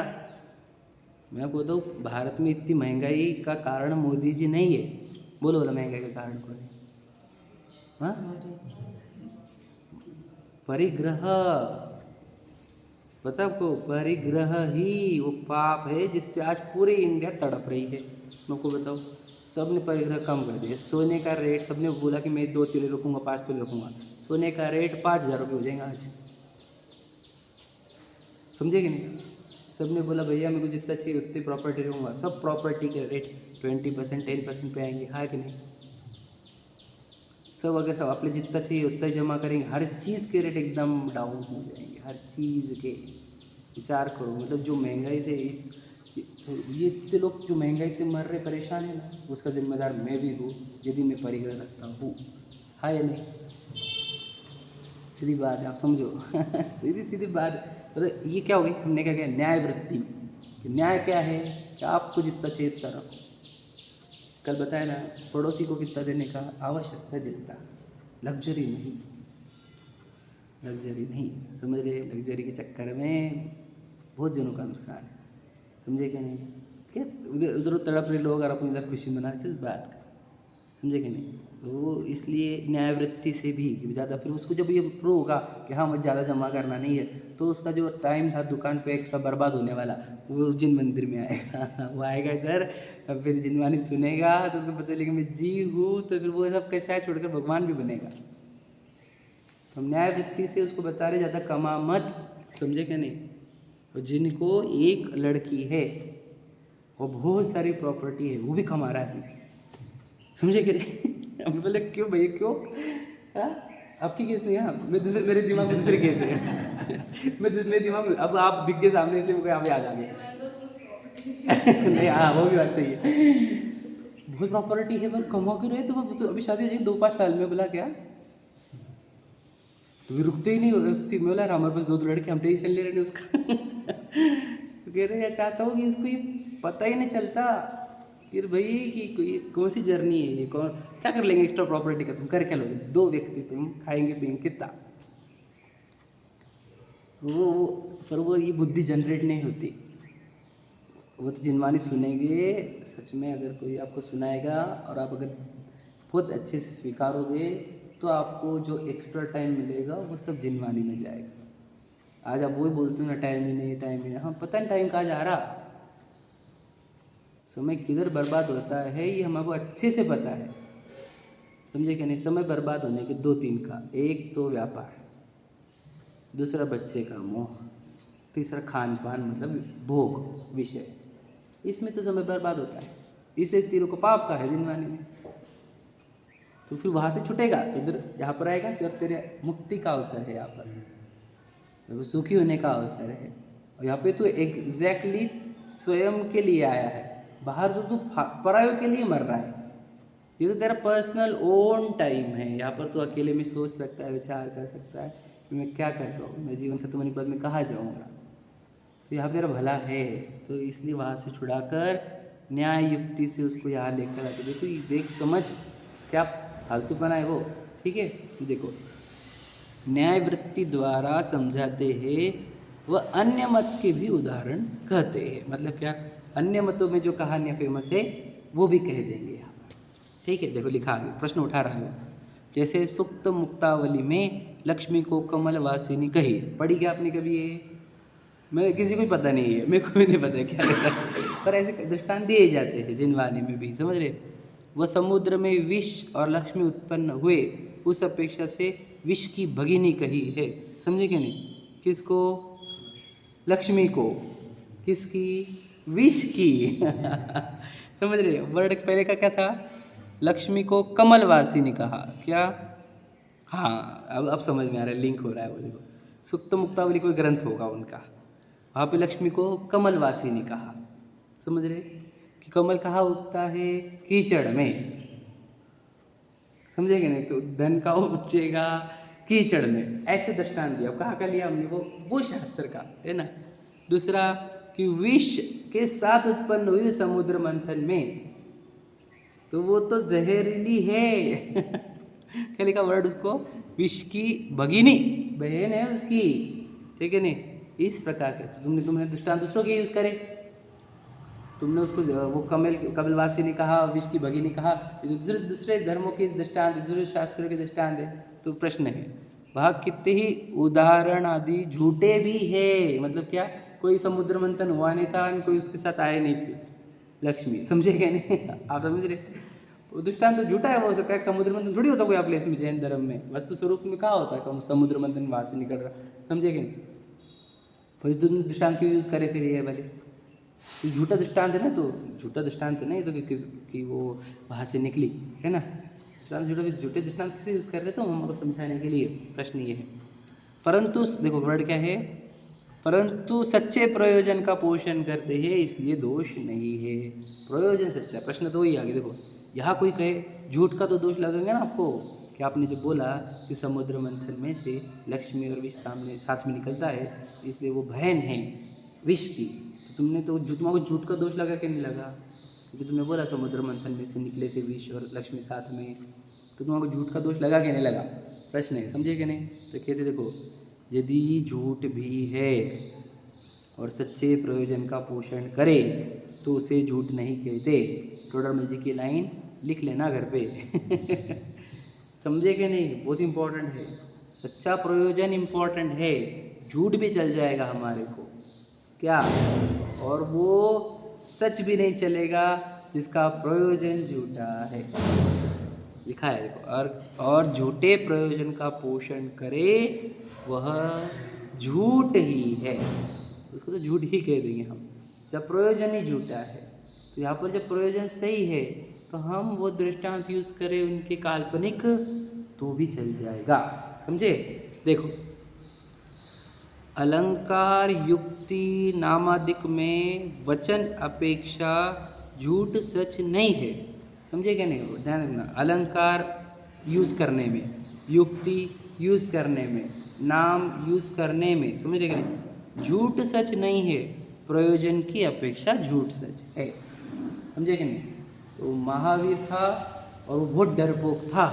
मैं आपको बताऊँ, भारत में इतनी महंगाई का कारण मोदी जी नहीं है। बोलो बोला, महंगाई का कारण कौन है? हाँ, परिग्रह। पता आपको? परिग्रह ही वो पाप है जिससे आज पूरी इंडिया तड़प रही है। मैं आपको बताऊँ, सब ने परिग्रह कम कर दिया। सोने का रेट, सबने बोला कि मैं 2 तोले रखूँगा, 5 तोले रखूँगा। सोने का रेट 5,000 रुपये हो जाएगा आज, समझे कि नहीं? सब ने बोला भैया मेरे को जितना चाहिए उतनी प्रॉपर्टी रखूँगा। सब प्रॉपर्टी के रेट 20%, 10% पे आएंगे, हाँ कि नहीं? सब अगर सब अपने जितना चाहिए उतना ही जमा करेंगे, हर चीज़ के रेट एकदम डाउन हो जाएंगे, हर चीज़ के। विचार करो, मतलब जो महंगाई से ये इतने लोग जो महंगाई से मर रहे, परेशान है ना, उसका जिम्मेदार मैं भी हूँ यदि मैं परिग्रह रखता हूँ, हाँ या नहीं? सीधी बात है, आप समझो। सीधी सीधी बात। मतलब ये क्या हो गई? हमने क्या किया? न्याय वृत्ति। न्याय क्या है? कि आपको जितना चाहिए उतना रखो। कल बताया ना, पड़ोसी को कितना देने का, आवश्यकता जितना, लग्जरी नहीं, लग्जरी नहीं, समझ रहे? लग्जरी के चक्कर में बहुत जनों का नुकसान है, समझे कि नहीं? क्या उधर उधर तड़प रहे लोग और अपनी इधर खुशी मना, किस बात का, समझे कि नहीं? तो इसलिए न्यायवृत्ति से भी ज़्यादा, फिर उसको जब ये प्रूव होगा कि हाँ मुझे ज़्यादा जमा करना नहीं है, तो उसका जो टाइम था दुकान पे एक्स्ट्रा बर्बाद होने वाला, वो जिन मंदिर में आएगा। वो आएगा इधर, और फिर जिनवानी सुनेगा तो उसको पता चलेगा मैं जीव हूँ, तो फिर वो सब कैसा छोड़कर भगवान भी बनेगा। तो हम न्यायवृत्ति से उसको बता रहे ज़्यादा कमा मत, समझे क्या नहीं? और जिनको एक लड़की है और बहुत सारी प्रॉपर्टी है, वो भी कमा रहा है, समझे कि नहीं? हम बोले क्यों भैया, क्यों? हाँ, आपकी केस नहीं है, मैं दूसरे, मेरे दिमाग में दूसरे केस है। मेरे दिमाग में अब आप दिख गए सामने से, मुझे आप याद आ गए। नहीं, हाँ वो भी बात सही है, बहुत प्रॉपर्टी है पर कमा क्यों रहे? तो अभी शादी हो जाएगी 2-5 साल में। बोला क्या? तो भी रुकते ही नहीं हो, रुकती। मैं बोला हमारे पास 2 लड़के, हम टेंशन ले रहे हैं उसका। तो कह रहे चाहता हूँ कि इसको ये पता ही नहीं चलता फिर भाई कि कोई कौन सी जर्नी है ये, कौन क्या कर लेंगे एक्स्ट्रा प्रॉपर्टी का, तुम कर क्या लोगे? 2 व्यक्ति तुम खाएंगे पिएंगे कितना? पर वो ये बुद्धि जनरेट नहीं होती। वो तो जिनवानी सुनेंगे, सच में अगर कोई आपको सुनाएगा और आप अगर बहुत अच्छे से स्वीकारोगे तो आपको जो एक्स्ट्रा टाइम मिलेगा वो सब जिनवानी में जाएगा। आज आप वही बोलते हो ना, टाइम ही नहीं, टाइम ही नहीं। हाँ, पता नहीं टाइम कहाँ जा रहा, समय किधर बर्बाद होता है ये हमको अच्छे से पता है, समझे कि नहीं। समय बर्बाद होने के दो तीन का, एक तो व्यापार, दूसरा बच्चे का मोह, तीसरा खान पान मतलब भोग विषय, इसमें तो समय बर्बाद होता है। इसलिए तेरे को पाप का है जिनवानी में। तो फिर वहाँ से छूटेगा तो इधर यहाँ पर आएगा, जब तेरे मुक्ति का अवसर है, यहाँ पर जब सुखी होने का अवसर है। और यहाँ पे तू एग्जैक्टली स्वयं के लिए आया है, बाहर तो तू परायों के लिए मर रहा है। ये तो तेरा पर्सनल ओन टाइम है। यहाँ पर तू अकेले में सोच सकता है, विचार कर सकता है कि मैं क्या कर रहा हूँ, मैं जीवन खत्म होने के बाद मैं कहाँ जाऊँगा। तो यहाँ तेरा भला है, तो इसलिए वहाँ से छुड़ाकर न्याय युक्ति से उसको यहाँ लेकर आते। तो देख समझ क्या फालतूपना है वो, ठीक है। देखो, न्याय वृत्ति द्वारा समझाते हैं, वह अन्य मत के भी उदाहरण कहते हैं। मतलब क्या, अन्य मतों में जो कहानियाँ फेमस है वो भी कह देंगे यहाँ पर, ठीक है। देखो लिखा है, प्रश्न उठा रहा है। जैसे सुक्त मुक्तावली में लक्ष्मी को कमल वासिनी कही, पढ़ी क्या आपने कभी ये? मैं किसी को भी पता नहीं है, मेरे को भी नहीं पता क्या रहता है, पर ऐसे दृष्टांत दिए जाते हैं जिनवानी में भी, समझ रहे। वह समुद्र में विष और लक्ष्मी उत्पन्न हुए, उस अपेक्षा से विष की भगिनी कही है, समझे कि नहीं। किसको? लक्ष्मी को। किसकी? विष की समझ रहे। वर्ड पहले का क्या था? लक्ष्मी को कमलवासिनी कहा, क्या? हाँ, अब समझ में आ रहा है, लिंक हो रहा है वो। देखो, सुक्त मुक्तावली कोई ग्रंथ होगा उनका, वहाँ पे लक्ष्मी को कमलवासिनी कहा, समझ रहे कि कमल कहाँ उगता है? कीचड़ में, समझेंगे नहीं। तो धन का उपजेगा कीचड़ में, ऐसे दृष्टांत दिया। कहाँ का लिया हमने? वो शास्त्र का है ना। दूसरा कि विष के साथ उत्पन्न हुई समुद्र मंथन में, तो वो तो जहरीली है क्या लिखा वर्ड उसको? विष की भगिनी, बहन है उसकी, ठीक है नहीं। इस प्रकार के तो तुमने दृष्टांत दूसरों के यूज करे, तुमने उसको वो कमलवासी ने कहा, विष की भगिनी कहा, दूसरे धर्मों के दृष्टांत, दूसरे शास्त्रों के दृष्टांत है। तो प्रश्न है, वह कितने ही उदाहरण आदि झूठे भी है। मतलब क्या? कोई समुद्र मंथन हुआ नहीं था, कोई उसके साथ आए नहीं थे लक्ष्मी, समझे क्या नहीं आप समझ रहे। वो दृष्टांत तो झूठा है, वो सकता है समुद्र मंथन थोड़ी होता कोई प्लेस में जैन धर्म में। वस्तु स्वरूप में कहाँ होता है समुद्र मंथन वहाँ से निकल रहा, समझे क्या नहीं। फिर तुमने दृष्टांत क्यों यूज़ करे फिर ये भले? तो झूठा दृष्टांत है ना, तो झूठा दृष्टांत है ना ये तो कि वो वहाँ से निकली है ना। झूठे दृष्टांत किसे यूज़ कर रहे तो हमको समझाने के लिए। प्रश्न ये है, परंतु देखो वर्ड क्या है, परंतु सच्चे प्रयोजन का पोषण करते हैं, इसलिए दोष नहीं है। प्रयोजन सच्चा, प्रश्न तो वही आगे देखो। यहाँ कोई कहे झूठ का तो दोष लगेगा ना आपको, कि आपने जो बोला कि समुद्र मंथन में से लक्ष्मी और विष सामने साथ में निकलता है, इसलिए वो बहन है विष की। तो तुमने तो तुमको झूठ का दोष लगा कि नहीं लगा? क्योंकि तुमने बोला समुद्र मंथन में से निकले थे विष और लक्ष्मी साथ में, तो तुमको झूठ का दोष लगा कि नहीं लगा? प्रश्न है, समझे कि नहीं। तो कहते देखो, यदि झूठ भी है और सच्चे प्रयोजन का पोषण करे तो उसे झूठ नहीं कहते। टोडरमल जी की लाइन लिख लेना घर पे समझे कि नहीं, बहुत इंपॉर्टेंट है। सच्चा प्रयोजन इंपॉर्टेंट है, झूठ भी चल जाएगा हमारे को क्या, और वो सच भी नहीं चलेगा जिसका प्रयोजन झूठा है। लिखा है देखो, और झूठे प्रयोजन का पोषण करे वह झूठ ही है, उसको तो झूठ ही कह देंगे हम जब प्रयोजन ही झूठा है। तो यहाँ पर जब प्रयोजन सही है तो हम वो दृष्टांत यूज़ करें उनके काल्पनिक तो भी चल जाएगा, समझे। देखो, अलंकार युक्ति नामादिक में वचन अपेक्षा झूठ सच नहीं है, समझे क्या नहीं। ध्यान रखना, अलंकार यूज़ करने में, युक्ति यूज़ करने में, नाम यूज़ करने में, समझे क्या नहीं, झूठ सच नहीं है, प्रयोजन की अपेक्षा झूठ सच है, समझे कि नहीं। तो महावीर था और वो बहुत डरपोक था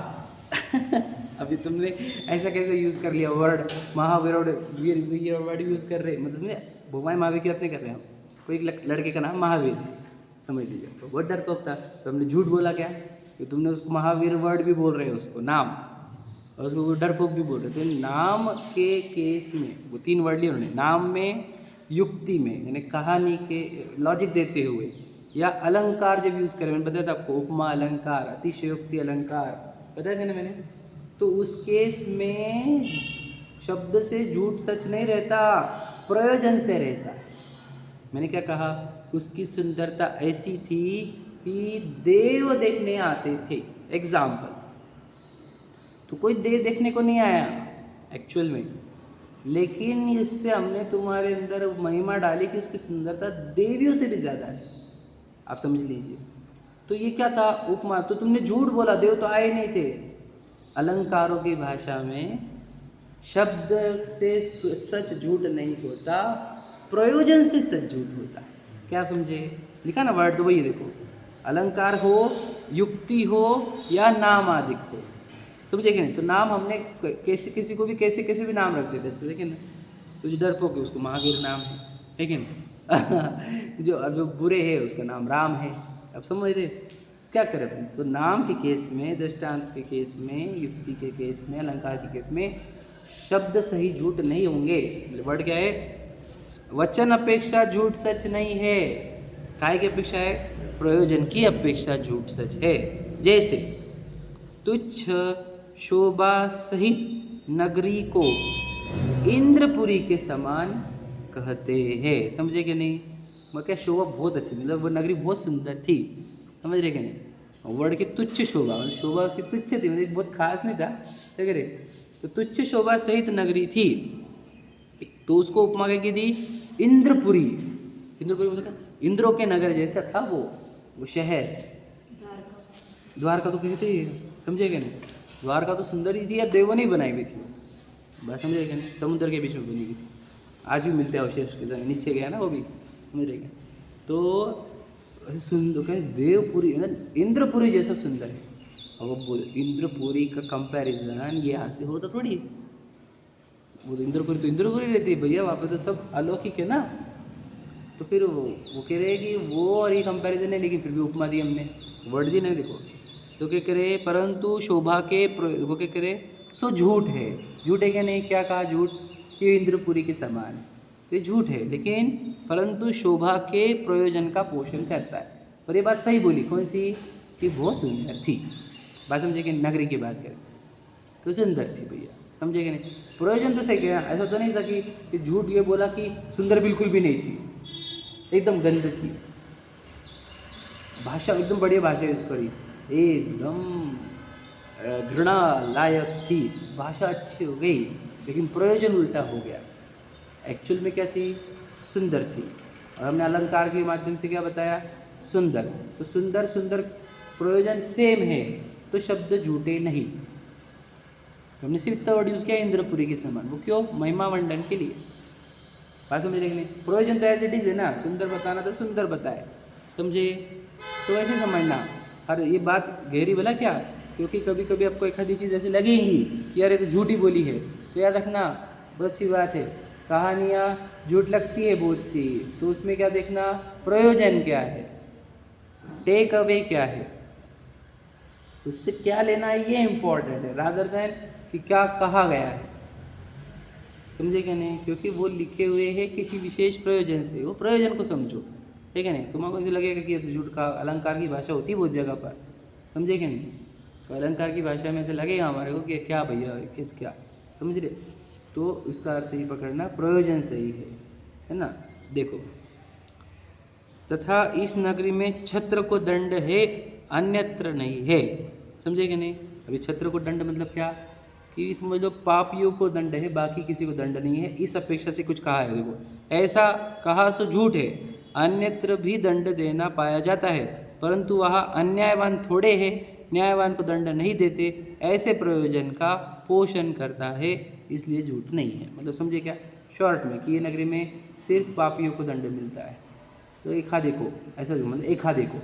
अभी तुमने ऐसा कैसे यूज़ कर लिया वर्ड महावीर, ये वर्ड यूज़ कर रहे, मतलब भूमाएं महावीर की बात नहीं कर रहे हम। कोई लड़के का नाम महावीर, समझ लीजिए, तो बहुत डरपोक था, तो हमने झूठ बोला क्या कि तुमने उसको महावीर वर्ड भी बोल रहे हो उसको नाम, और उसको वो डरपोक भी बोल रहे। तो नाम के केस में वो 3 वर्ड लिए उन्होंने, नाम में, युक्ति में यानी कहानी के लॉजिक देते हुए, या अलंकार जब यूज़ करें, मैंने बताया था आपको उपमा अलंकार, अतिशयोक्ति अलंकार बताया था ना मैंने। तो उस केस में शब्द से झूठ सच नहीं रहता, प्रयोजन से रहता। मैंने क्या कहा, उसकी सुंदरता ऐसी थी कि देव देखने आते थे। एग्जाम्पल, तो कोई देव देखने को नहीं आया एक्चुअल में, लेकिन इससे हमने तुम्हारे अंदर महिमा डाली कि उसकी सुंदरता देवियों से भी ज़्यादा है, आप समझ लीजिए। तो ये क्या था, उपमा। तो तुमने झूठ बोला, देव तो आए नहीं थे। अलंकारों की भाषा में शब्द से सच झूठ नहीं होता, प्रयोजन से सच झूठ होता। क्या समझे, लिखा ना वर्ड, तो वही देखो, अलंकार हो, युक्ति हो, या नाम आदि हो, समझे कि नहीं। तो नाम हमने कैसे किसी को भी कैसे भी नाम रख देते हैं, देखिए ना, तो जो डरपोक है उसको महावीर नाम है कि नहीं। जो बुरे है उसका नाम राम है। अब समझ रहे क्या करें तुम। तो नाम के केस में, दृष्टांत के केस में, युक्ति के केस में, अलंकार के केस में शब्द सही झूठ नहीं होंगे। वर्ड क्या है, वचन अपेक्षा झूठ सच नहीं है। काय की अपेक्षा है, प्रयोजन की अपेक्षा झूठ सच है। जैसे तुच्छ शोभा सहित नगरी को इंद्रपुरी के समान कहते हैं। समझे कि नहीं, मैं क्या, शोभा बहुत अच्छी, मतलब वो नगरी बहुत सुंदर थी, समझ रहे कि नहीं। वर्ड की तुच्छ शोभा, मतलब शोभा उसकी तुच्छ थी, मतलब बहुत खास नहीं था, ठीक है। तो तुच्छ शोभा सहित नगरी थी, तो उसको उपमा क्या की दी, इंद्रपुरी। इंद्रपुरी मतलब इंद्रों के नगर जैसा था वो शहर। द्वारका तो कहते ही, समझे क्या नहीं। द्वारका तो सुंदर ही थी, या देवों ने बनाई हुई थी, बस समझे क्या नहीं, समुद्र के बीच में बनी हुई थी। आज भी मिलते हैं अवशेष के जगह, नीचे गया ना वो भी, समझ रहे क्या। तो सुंदर कहे देवपुरी, मतलब इंद्रपुरी जैसा सुंदर है। और वो बोले इंद्रपुरी का कंपैरिजन ये यहाँ से होता थोड़ी, वो तो इंद्रपुरी रहती है भैया, वहाँ पे तो सब अलौकिक है ना। तो फिर वो कह रहे कि वो और ये कंपैरिजन है, लेकिन फिर भी उपमा दी हमने, वर्ड दी नहीं, देखो। तो क्या करे, परंतु शोभा के वो क्या करे, सो झूठ है। झूठ है क्या नहीं, क्या कहा झूठ, कि इंद्रपुरी के समान, तो ये झूठ है, लेकिन परंतु शोभा के प्रयोजन का पोषण करता है। और ये बात सही बोली, कौन सी, कि बहुत सुंदर थी। बात समझे कि नगरी की बात करें तो सुंदर थी भैया, समझे कि नहीं। प्रयोजन तो सही किया, ऐसा तो नहीं था कि झूठ ये बोला कि सुंदर बिल्कुल भी नहीं थी, एकदम गंद थी। भाषा एकदम बढ़िया भाषा यूज़ करी, एकदम घृणा लायक थी, भाषा अच्छी हो गई, लेकिन प्रयोजन उल्टा हो गया। एक्चुअल में क्या थी, सुंदर थी, और हमने अलंकार के माध्यम से क्या बताया, सुंदर। तो सुंदर सुंदर प्रयोजन सेम है, तो शब्द झूठे नहीं। हमने सिर्फ इतना वर्ड यूज़ किया, इंद्रपुरी के समान। वो क्यों, महिमा मंडन के लिए। बात समझ रहे कि नहीं। प्रयोजन तो एज इट इज़ है ना, सुंदर बताना तो सुंदर बताए, समझे। तो ऐसे समझना। अरे ये बात गहरी भला क्या, क्योंकि कभी कभी आपको एक आधी चीज़ ऐसी लगेगी कि यार ये तो झूठी बोली है, तो याद रखना, बहुत अच्छी बात है। कहानियाँ झूठ लगती है बहुत सी, तो उसमें क्या देखना, प्रयोजन क्या है, टेक अवे क्या है, उससे क्या लेना है, ये इम्पोर्टेंट है, रादर देन कि क्या कहा गया है। समझे क्या नहीं, क्योंकि वो लिखे हुए हैं किसी विशेष प्रयोजन से, वो प्रयोजन को समझो, ठीक है नहीं। तुम्हारा ऐसे लगेगा कि ये तो झूठ का अलंकार की भाषा होती है बहुत जगह पर, समझे क्या नहीं। तो अलंकार की भाषा में ऐसे लगेगा हमारे को कि क्या भैया किस क्या, समझ रहे। तो इसका अर्थ ये पकड़ना, प्रयोजन सही है ना। देखो, तथा इस नगरी में छत्र को दंड है, अन्यत्र नहीं है, समझे कि नहीं। अभी छत्र को दंड मतलब क्या, कि समझ लो पापियों को दंड है, बाकी किसी को दंड नहीं है, इस अपेक्षा से कुछ कहा है। देखो, ऐसा कहा सो झूठ है, अन्यत्र भी दंड देना पाया जाता है, परंतु वहाँ अन्यायवान थोड़े हैं, न्यायवान को दंड नहीं देते, ऐसे प्रयोजन का पोषण करता है, इसलिए झूठ नहीं है। मतलब समझे क्या, शॉर्ट में, कि ये नगरी में सिर्फ पापियों को दंड मिलता है, तो एक आधे को, ऐसा मतलब एक आधे को,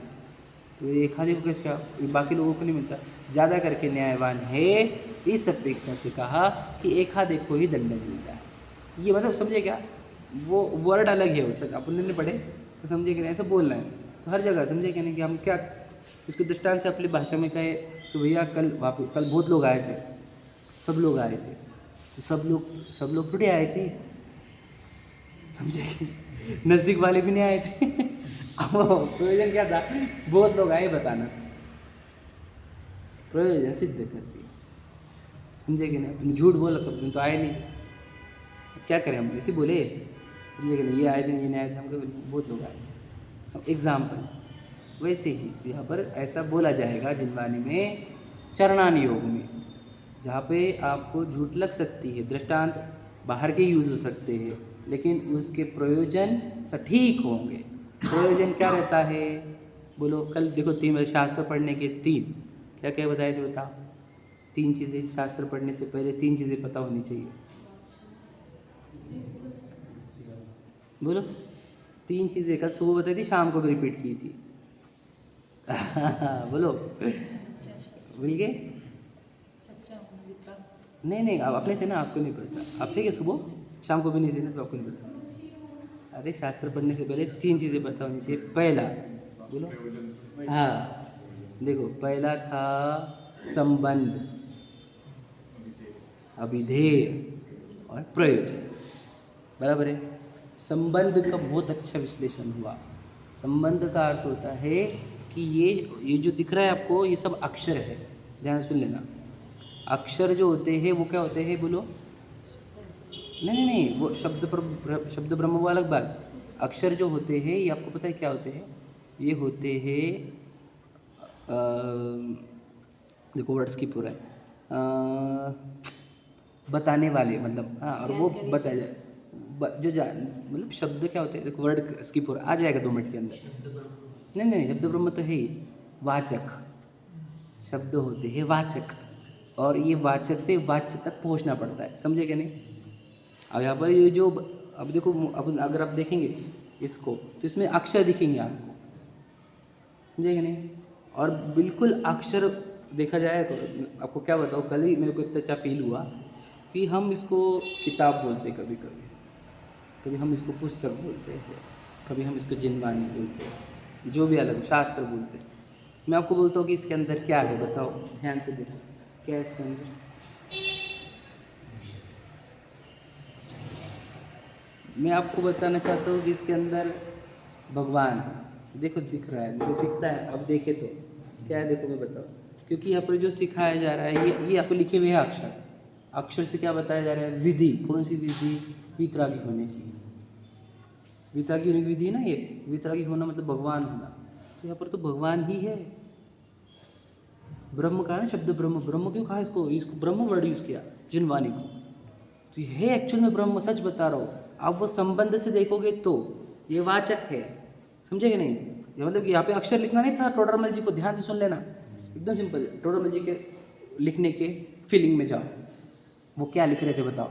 तो एक आधे को कैसे क्या, बाकी लोगों को नहीं मिलता। ज़्यादा करके न्यायवान है, इस अपेक्षा से कहा कि एका देखो ही दंड मिलता है। ये मतलब समझे क्या, वो वर्ड अलग है, वो अपन ने पढ़े तो समझे कि नहीं, ऐसा बोलना है तो हर जगह समझे कि नहीं कि हम क्या उसके दृष्टांत से अपनी भाषा में कहे तो भैया कल वहाँ पे कल बहुत लोग आए थे, सब लोग आए थे, तो सब लोग थोड़ी आए थे, समझे, नज़दीक वाले भी नहीं आए थे। अब प्रयोजन क्या था, बहुत लोग आए बताना था, प्रयोजन सिद्ध कर दिया, समझे कि नहीं। अपने झूठ बोला, सब दिन तो आए नहीं, क्या करें हम, ऐसे बोले, समझे कि नहीं, ये आए थे ये नहीं आए थे, हमको बहुत लोग आए थे, एग्जाम्पल। वैसे ही यहाँ पर ऐसा बोला जाएगा जिनवाणी में चरणान योग में, जहाँ पे आपको झूठ लग सकती है, दृष्टांत बाहर के यूज़ हो सकते हैं, लेकिन उसके प्रयोजन सटीक होंगे। प्रयोजन क्या रहता है, बोलो, कल देखो 3 बजे शास्त्र पढ़ने के 3 क्या क्या बताए थे, बताओ। 3 चीज़ें, शास्त्र पढ़ने से पहले 3 चीज़ें पता होनी चाहिए, बोलो। 3 चीज़ें कल सुबह बताई थी, शाम को भी रिपीट की थी। बोलो, भूल गए? नहीं आप अपने थे ना, आपको नहीं पता, आप थे क्या सुबह, शाम को भी नहीं थे ना, तो आपको नहीं पता। अरे शास्त्र पढ़ने से पहले 3 चीज़ें पता होनी चाहिए। पहला, बोलो, हाँ, देखो, पहला था संबंध, अभिधेय और प्रयोजन, बराबर है। संबंध का बहुत अच्छा विश्लेषण हुआ। संबंध का अर्थ होता है कि ये जो दिख रहा है आपको, ये सब अक्षर है, ध्यान सुन लेना। अक्षर जो होते हैं वो क्या होते हैं, बोलो। नहीं, वो शब्द ब्रह्म वो अलग बात। अक्षर जो होते हैं ये आपको पता है क्या होते हैं, ये होते हैं, देखो वर्ड स्किप हो रहा है, बताने वाले, मतलब हाँ, और वो बताया जाए मतलब शब्द क्या होते हैं, देखो वर्ड स्किप हो रहा है, आ जाएगा 2 मिनट के अंदर। नहीं, शब्द ब्रह्म तो है ही, वाचक शब्द होते हैं, वाचक, और ये वाचक से वाच्य तक पहुंचना पड़ता है, समझे क्या नहीं। अब यहाँ पर ये जो, अब देखो, अब अगर आप देखेंगे इसको तो इसमें अक्षर दिखेंगे आपको, समझे क्या नहीं। और बिल्कुल अक्षर देखा जाए तो आपको क्या बताओ, कल ही मेरे को इतना अच्छा फील हुआ कि हम इसको किताब बोलते, कभी हम इसको पुस्तक बोलते हैं, कभी हम इसको जिनवाणी बोलते हैं, जो भी अलग शास्त्र बोलते हैं। मैं आपको बोलता हूँ कि इसके अंदर क्या है, बताओ, ध्यान से देखो, क्या है इसके अंदर। मैं आपको बताना चाहता हूँ कि इसके अंदर भगवान, देखो दिख रहा है, मुझे दिखता है, अब देखे तो क्या है, देखो मैं बताऊँ, क्योंकि यहाँ पर जो सिखाया जा रहा है ये यहाँ पर लिखे हुए हैं अक्षर, अक्षर से क्या बताया जा रहा है, विधि, कौन सी विधि, वितरागी होने की, वितरागी होने की विधि है ना, ये वितरागी होना मतलब भगवान होना, तो यहाँ पर तो भगवान ही है। ब्रह्म का है ना शब्द, ब्रह्म क्यों कहा इसको ब्रह्म वर्ड यूज़ किया जिनवाणी को, तो ये है एक्चुअल में ब्रह्म, सच बता रहा हूँ। आप वो संबंध से देखोगे तो ये वाचक है, समझे कि नहीं। ये मतलब कि यहाँ पे अक्षर लिखना नहीं था, टोडरमल जी को ध्यान से सुन लेना, एकदम सिंपल। टोडरमल जी के लिखने के फीलिंग में जाओ, वो क्या लिख रहे थे बताओ,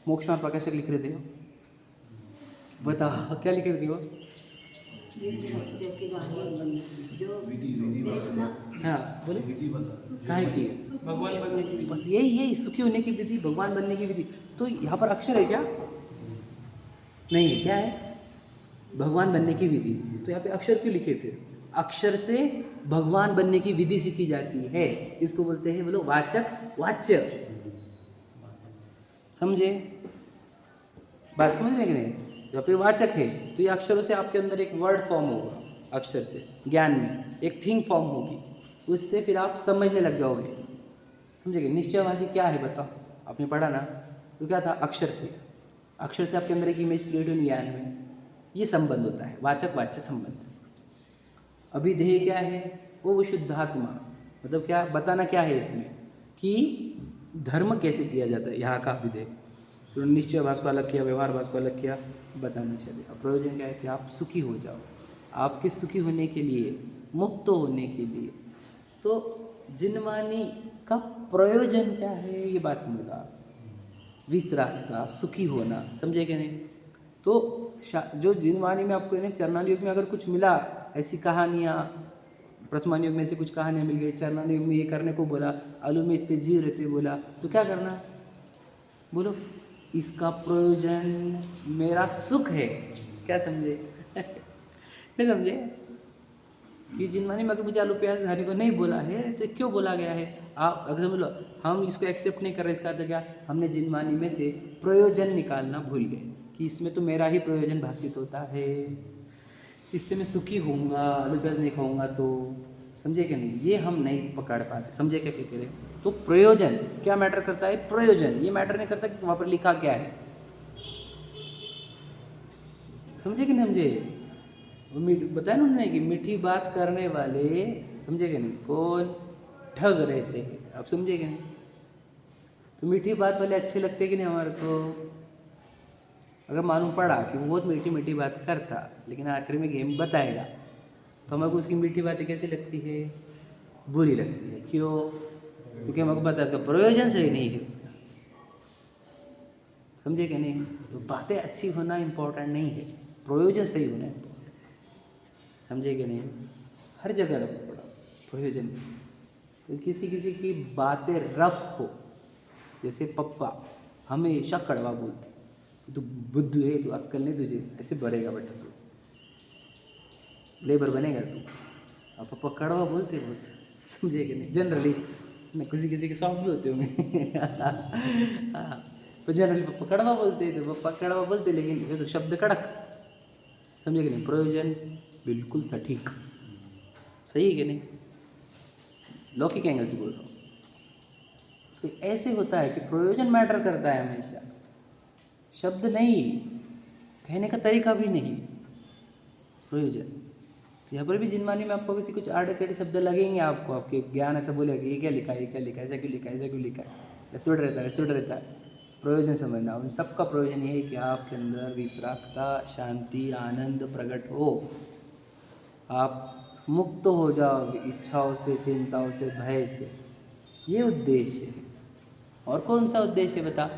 मोक्ष और प्रकाशक लिख रहे थे, बताओ क्या लिख रहे थे वो, हाँ बोले, काहे की, भगवान बनने की, बस यही सुखी होने की विधि, भगवान बनने की विधि। तो यहाँ पर अक्षर है क्या, नहीं है, क्या है, भगवान बनने की विधि। तो यहाँ पे अक्षर क्यों लिखे, फिर अक्षर से भगवान बनने की विधि सीखी जाती है, इसको बोलते हैं, बोलो, वाचक, वाच्य, समझे बात, समझ रहे कि नहीं। जब पे वाचक है तो ये अक्षरों से आपके अंदर एक वर्ड फॉर्म होगा, अक्षर से ज्ञान में एक थिंग फॉर्म होगी, उससे फिर आप समझने लग जाओगे, समझेंगे। निश्चयवासी क्या है बताओ, आपने पढ़ा ना, तो क्या था, अक्षर थे, अक्षर से आपके अंदर एक इमेज क्रिएट हुई ज्ञान में, ये संबंध होता है, वाचक वाच्य संबंध। अभिधेय क्या है, वो विशुद्धात्मा, मतलब क्या बताना, क्या है इसमें कि धर्म कैसे किया जाता है, यहाँ का अभिधेय। तो निश्चय भाष को अलग किया, व्यवहार भाष को अलग किया, बताना चाहिए। अब प्रयोजन क्या है कि आप सुखी हो जाओ, आपके सुखी होने के लिए, मुक्त होने के लिए। तो जिनवाणी का प्रयोजन क्या है, ये बात समझना, वितरागता, सुखी होना, समझे कि नहीं। तो जो जिनवाणी में आपको चरणान योग में अगर कुछ मिला, ऐसी कहानियाँ, प्रथमान युग में से कुछ कहानियाँ मिल गई, चरणान युग में ये करने को बोला, आलू में इतने जीव रहते बोला, तो क्या करना? बोलो, इसका प्रयोजन मेरा सुख है। क्या समझे? नहीं समझे कि जिनमानी में अगर मुझे आलू प्याज खाने को नहीं बोला है तो क्यों बोला गया है? आप अगर समझ लो हम इसको एक्सेप्ट नहीं कर रहे, इसका अर्थ क्या? हमने जिनमानी में से प्रयोजन निकालना भूल गए कि इसमें तो मेरा ही प्रयोजन भाषित होता है, इससे मैं सुखी होऊंगा, आलू प्याज नहीं खाऊंगा तो। समझे क्या नहीं? ये हम नहीं पकड़ पाते। समझे क्या कह रहे? तो प्रयोजन क्या मैटर करता है? प्रयोजन ये मैटर नहीं करता कि वहाँ पर लिखा क्या है। समझे कि नहीं समझे? बताया ना उन्होंने कि मीठी बात करने वाले, समझे क्या नहीं, कौन? ठग रहते हैं। आप समझे क्या नहीं? तो मीठी बात वाले अच्छे लगते कि नहीं हमारे को? अगर मालूम पड़ा कि वो बहुत मीठी मीठी बात करता लेकिन आखिर में गेम बताएगा तो हमें को उसकी मीठी बातें कैसी लगती है? बुरी लगती है। क्यों? क्योंकि हमको पता है उसका प्रयोजन सही नहीं है उसका। समझे क्या नहीं? तो बातें अच्छी होना इम्पोर्टेंट नहीं है, प्रयोजन सही होना है। समझे क्या नहीं? हर जगह रखना पड़ा प्रयोजन। तो किसी किसी की बातें रफ हो, जैसे पप्पा हमेशा कड़वा बोलते, तू बुद्धू है, तू अक्ल नहीं तुझे, ऐसे भरेगा बेटा, तू लेबर बनेगा तू। अब पापा कड़वा बोलते बहुत। समझे कि नहीं? जनरली ना, किसी किसी के सॉफ्ट भी होते होंगे। हाँ, तो जनरली पापा कड़वा बोलते हैं, तो पापा कड़वा बोलते, लेकिन ये तो शब्द कड़क। समझे कि नहीं? प्रयोजन बिल्कुल सटीक, सही है कि नहीं? लौकिक एंगल से बोल रहा हूँ। तो ऐसे होता है कि प्रयोजन मैटर करता है हमेशा, शब्द नहीं, कहने का तरीका भी नहीं, प्रयोजन। तो यहाँ पर भी जिनमानी में आपको किसी कुछ आड़े टेढ़े शब्द लगेंगे, आपको आपके ज्ञान ऐसा बोलेगा ये क्या लिखा है, ये क्या लिखा है, ऐसा क्यों लिखा है, ऐसा क्यों लिखा है, ऐसा रहता है, ऐसा रहता है। प्रयोजन समझना, उन सबका प्रयोजन ये है कि आपके अंदर वितरागता, शांति, आनंद प्रकट हो, आप मुक्त हो जाओ इच्छाओं से, चिंताओं से, भय से। ये उद्देश्य है। और कौन सा उद्देश्य है बता?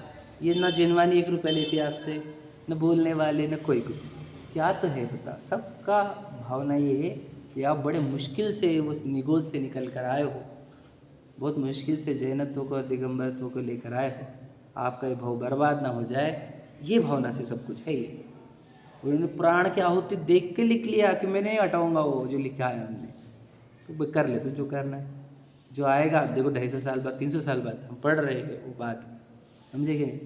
ये ना जिनवानी 1 रुपया लेती है आपसे, न बोलने वाले, न कोई कुछ। क्या तो है बता? सबका भावना ये है कि आप बड़े मुश्किल से उस निगोद से निकल कर आए हो, बहुत मुश्किल से जैनत्व को, दिगंबरत्व को लेकर आए हो, आपका ये भाव बर्बाद ना हो जाए, ये भावना से सब कुछ है ये। उन्होंने प्राण की आहुति देख के लिख लिया कि मैं नहीं हटाऊंगा वो जो लिखा है हमने, तो कर ले तो जो करना है, जो आएगा देखो 250 साल बाद, 300 साल बाद हम पढ़ रहे हैं वो बात। समझे कि नहीं?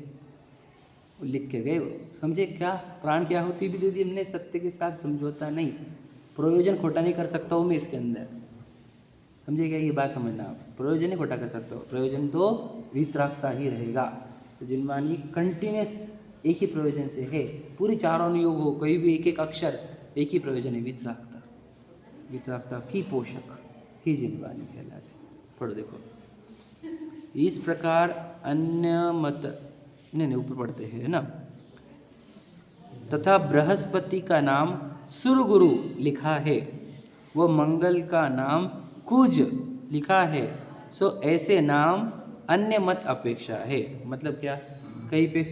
वो लिख के गए वो। समझे क्या? प्राण की आहुति भी दे दी हमने, सत्य के साथ समझौता नहीं, प्रयोजन खोटा नहीं कर सकता हूँ मैं इसके अंदर। समझे क्या? ये बात समझना आप, प्रयोजन नहीं खोटा कर सकता हो, प्रयोजन तो वितरागता ही रहेगा। तो जिनमानी कंटिन्यूस एक ही प्रयोजन से है, पूरी चारों अनुयोग हो, कहीं भी एक एक अक्षर एक ही प्रयोजन है, वितरागता। वितरागता की पोषक ही जिनवानी कहलाती। पढ़ो देखो, इस प्रकार अन्य मत नहीं ऊपर पढ़ते हैं ना। तथा बृहस्पति का नाम सुरगुरु लिखा है, वो मंगल का नाम कुज लिखा है, सो ऐसे नाम अन्य मत अपेक्षा है। मतलब क्या? कहीं पे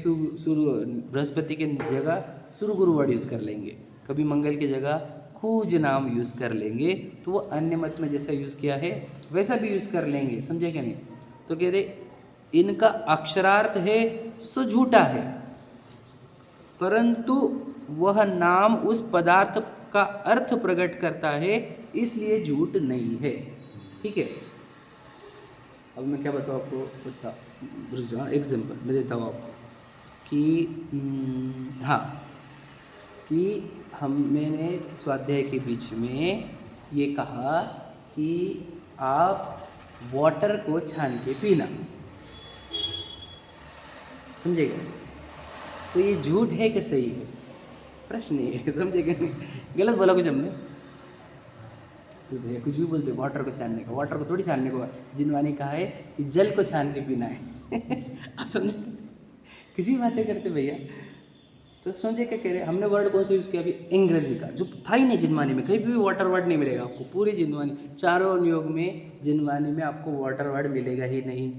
बृहस्पति के जगह सुरगुरु वर्ड यूज़ कर लेंगे, कभी मंगल की जगह कुज नाम यूज़ कर लेंगे, तो वो अन्य मत में जैसा यूज़ किया है वैसा भी यूज़ कर लेंगे। समझे क्या नहीं? तो कह रहे इनका अक्षरार्थ है सो झूठा है, परंतु वह नाम उस पदार्थ का अर्थ प्रकट करता है, इसलिए झूठ नहीं है। ठीक है? अब मैं क्या बताऊँ आपको? बता एग्जाम्पल मैं देता हूँ आपको कि हाँ, कि मैंने स्वाध्याय के बीच में ये कहा कि आप वाटर को छान के पीना। समझेगा? तो ये झूठ है कि सही है? प्रश्न ये है। समझेगा नहीं? गलत बोला कुछ हमने? तो भैया कुछ भी बोलते, वाटर को छानने का, वाटर को थोड़ी छानने को। जिनवानी कहा है कि जल को छान के पीना है। आप समझे? कुछ भी बातें करते भैया। तो समझे क्या कह रहे हैं? हमने वर्ड कौन सा यूज़ किया अभी? अंग्रेजी का, जो था ही नहीं जिनवानी में, कहीं भी वाटर वर्ड नहीं मिलेगा आपको। पूरी जिनवानी चारों अनुयोग में जिनवानी में आपको वाटर वर्ड मिलेगा ही नहीं।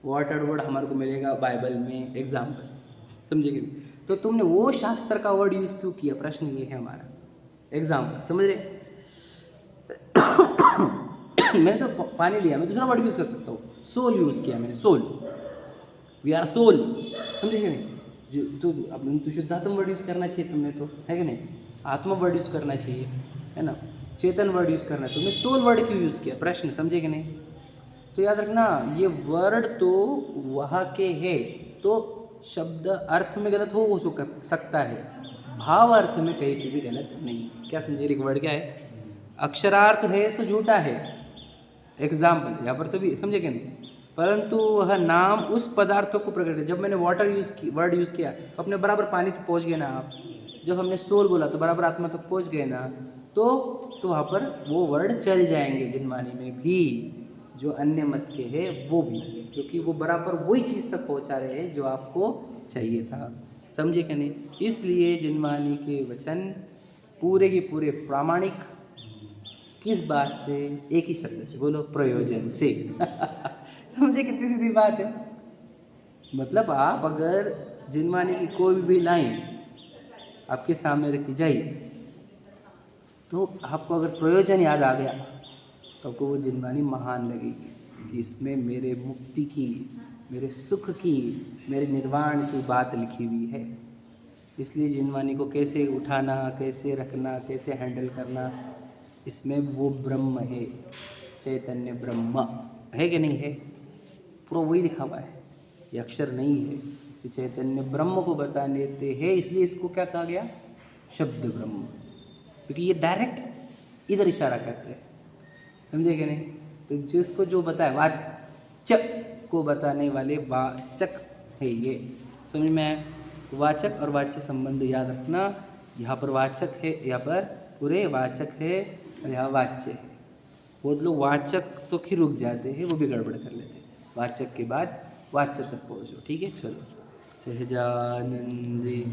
वाटर वर्ड हमारे को मिलेगा बाइबल में, एग्जाम्पल। समझेंगे? तो तुमने वो शास्त्र का वर्ड यूज़ क्यों किया? प्रश्न ये है हमारा। एग्जाम्पल समझ रहे? मैंने तो पानी लिया, मैं दूसरा वर्ड यूज़ कर सकता हूँ, सोल यूज़ किया मैंने, सोल, वी आर सोल, समझे कि नहीं? तो अपने तो शुद्धात्म वर्ड यूज़ करना चाहिए तुमने, तो है कि नहीं? आत्मा वर्ड यूज़ करना चाहिए, है ना? चेतन वर्ड यूज़ करना है, तुमने सोल वर्ड क्यों यूज़ किया? प्रश्न, समझे कि नहीं? तो याद रखना, ये वर्ड तो वहाँ के है, तो शब्द अर्थ में गलत हो सकता है, भाव अर्थ में कहीं पे भी गलत नहीं। क्या समझे? एक वर्ड क्या है? अक्षरार्थ है सो झूठा है, एग्जाम्पल यहाँ पर तो भी, समझे कि नहीं? परंतु वह नाम उस पदार्थों को प्रकट है। जब मैंने वाटर वर्ड यूज़ किया तो अपने बराबर पानी तक पहुँच गए ना आप। जब हमने सोल बोला तो बराबर आत्मा तक पहुँच गए ना। तो वहाँ पर वो वर्ड चल जाएंगे जिनवानी में भी, जो अन्य मत के हैं वो भी, क्योंकि वो बराबर वही चीज़ तक पहुँचा रहे हैं जो आपको चाहिए था। समझे कि नहीं? इसलिए जिनवानी के वचन पूरे के पूरे प्रामाणिक, किस बात से? एक ही शब्द से, बोलो, प्रयोजन से। समझे कितनी सीधी बात है? मतलब आप अगर जिनवानी की कोई भी लाइन आपके सामने रखी जाए, तो आपको अगर प्रयोजन याद आ गया तो आपको वो जिनवानी महान लगेगी कि इसमें मेरे मुक्ति की, मेरे सुख की, मेरे निर्वाण की बात लिखी हुई है। इसलिए जिनवानी को कैसे उठाना, कैसे रखना, कैसे हैंडल करना, इसमें वो ब्रह्म है, चैतन्य ब्रह्म है कि नहीं है? पूरा वही लिखा हुआ है, ये अक्षर नहीं है। ये चैतन्य ब्रह्म को बता देते हैं, इसलिए इसको क्या कहा गया? शब्द ब्रह्म, क्योंकि ये डायरेक्ट इधर इशारा करते हैं, समझे कि नहीं? तो जिसको जो बताए, वाचक को बताने वाले वाचक है ये, समझ में आया? वाचक और वाच्य संबंध याद रखना। यहाँ पर वाचक है, यहाँ पर पूरे वाचक है, और यहाँ वाच्य है। बहुत लोग वाचक तो फिर रुक जाते हैं, वो भी गड़बड़ कर लेते हैं। वाचक के बाद वाच्य तक पहुँचो, ठीक है? चलो, सहजानंदी।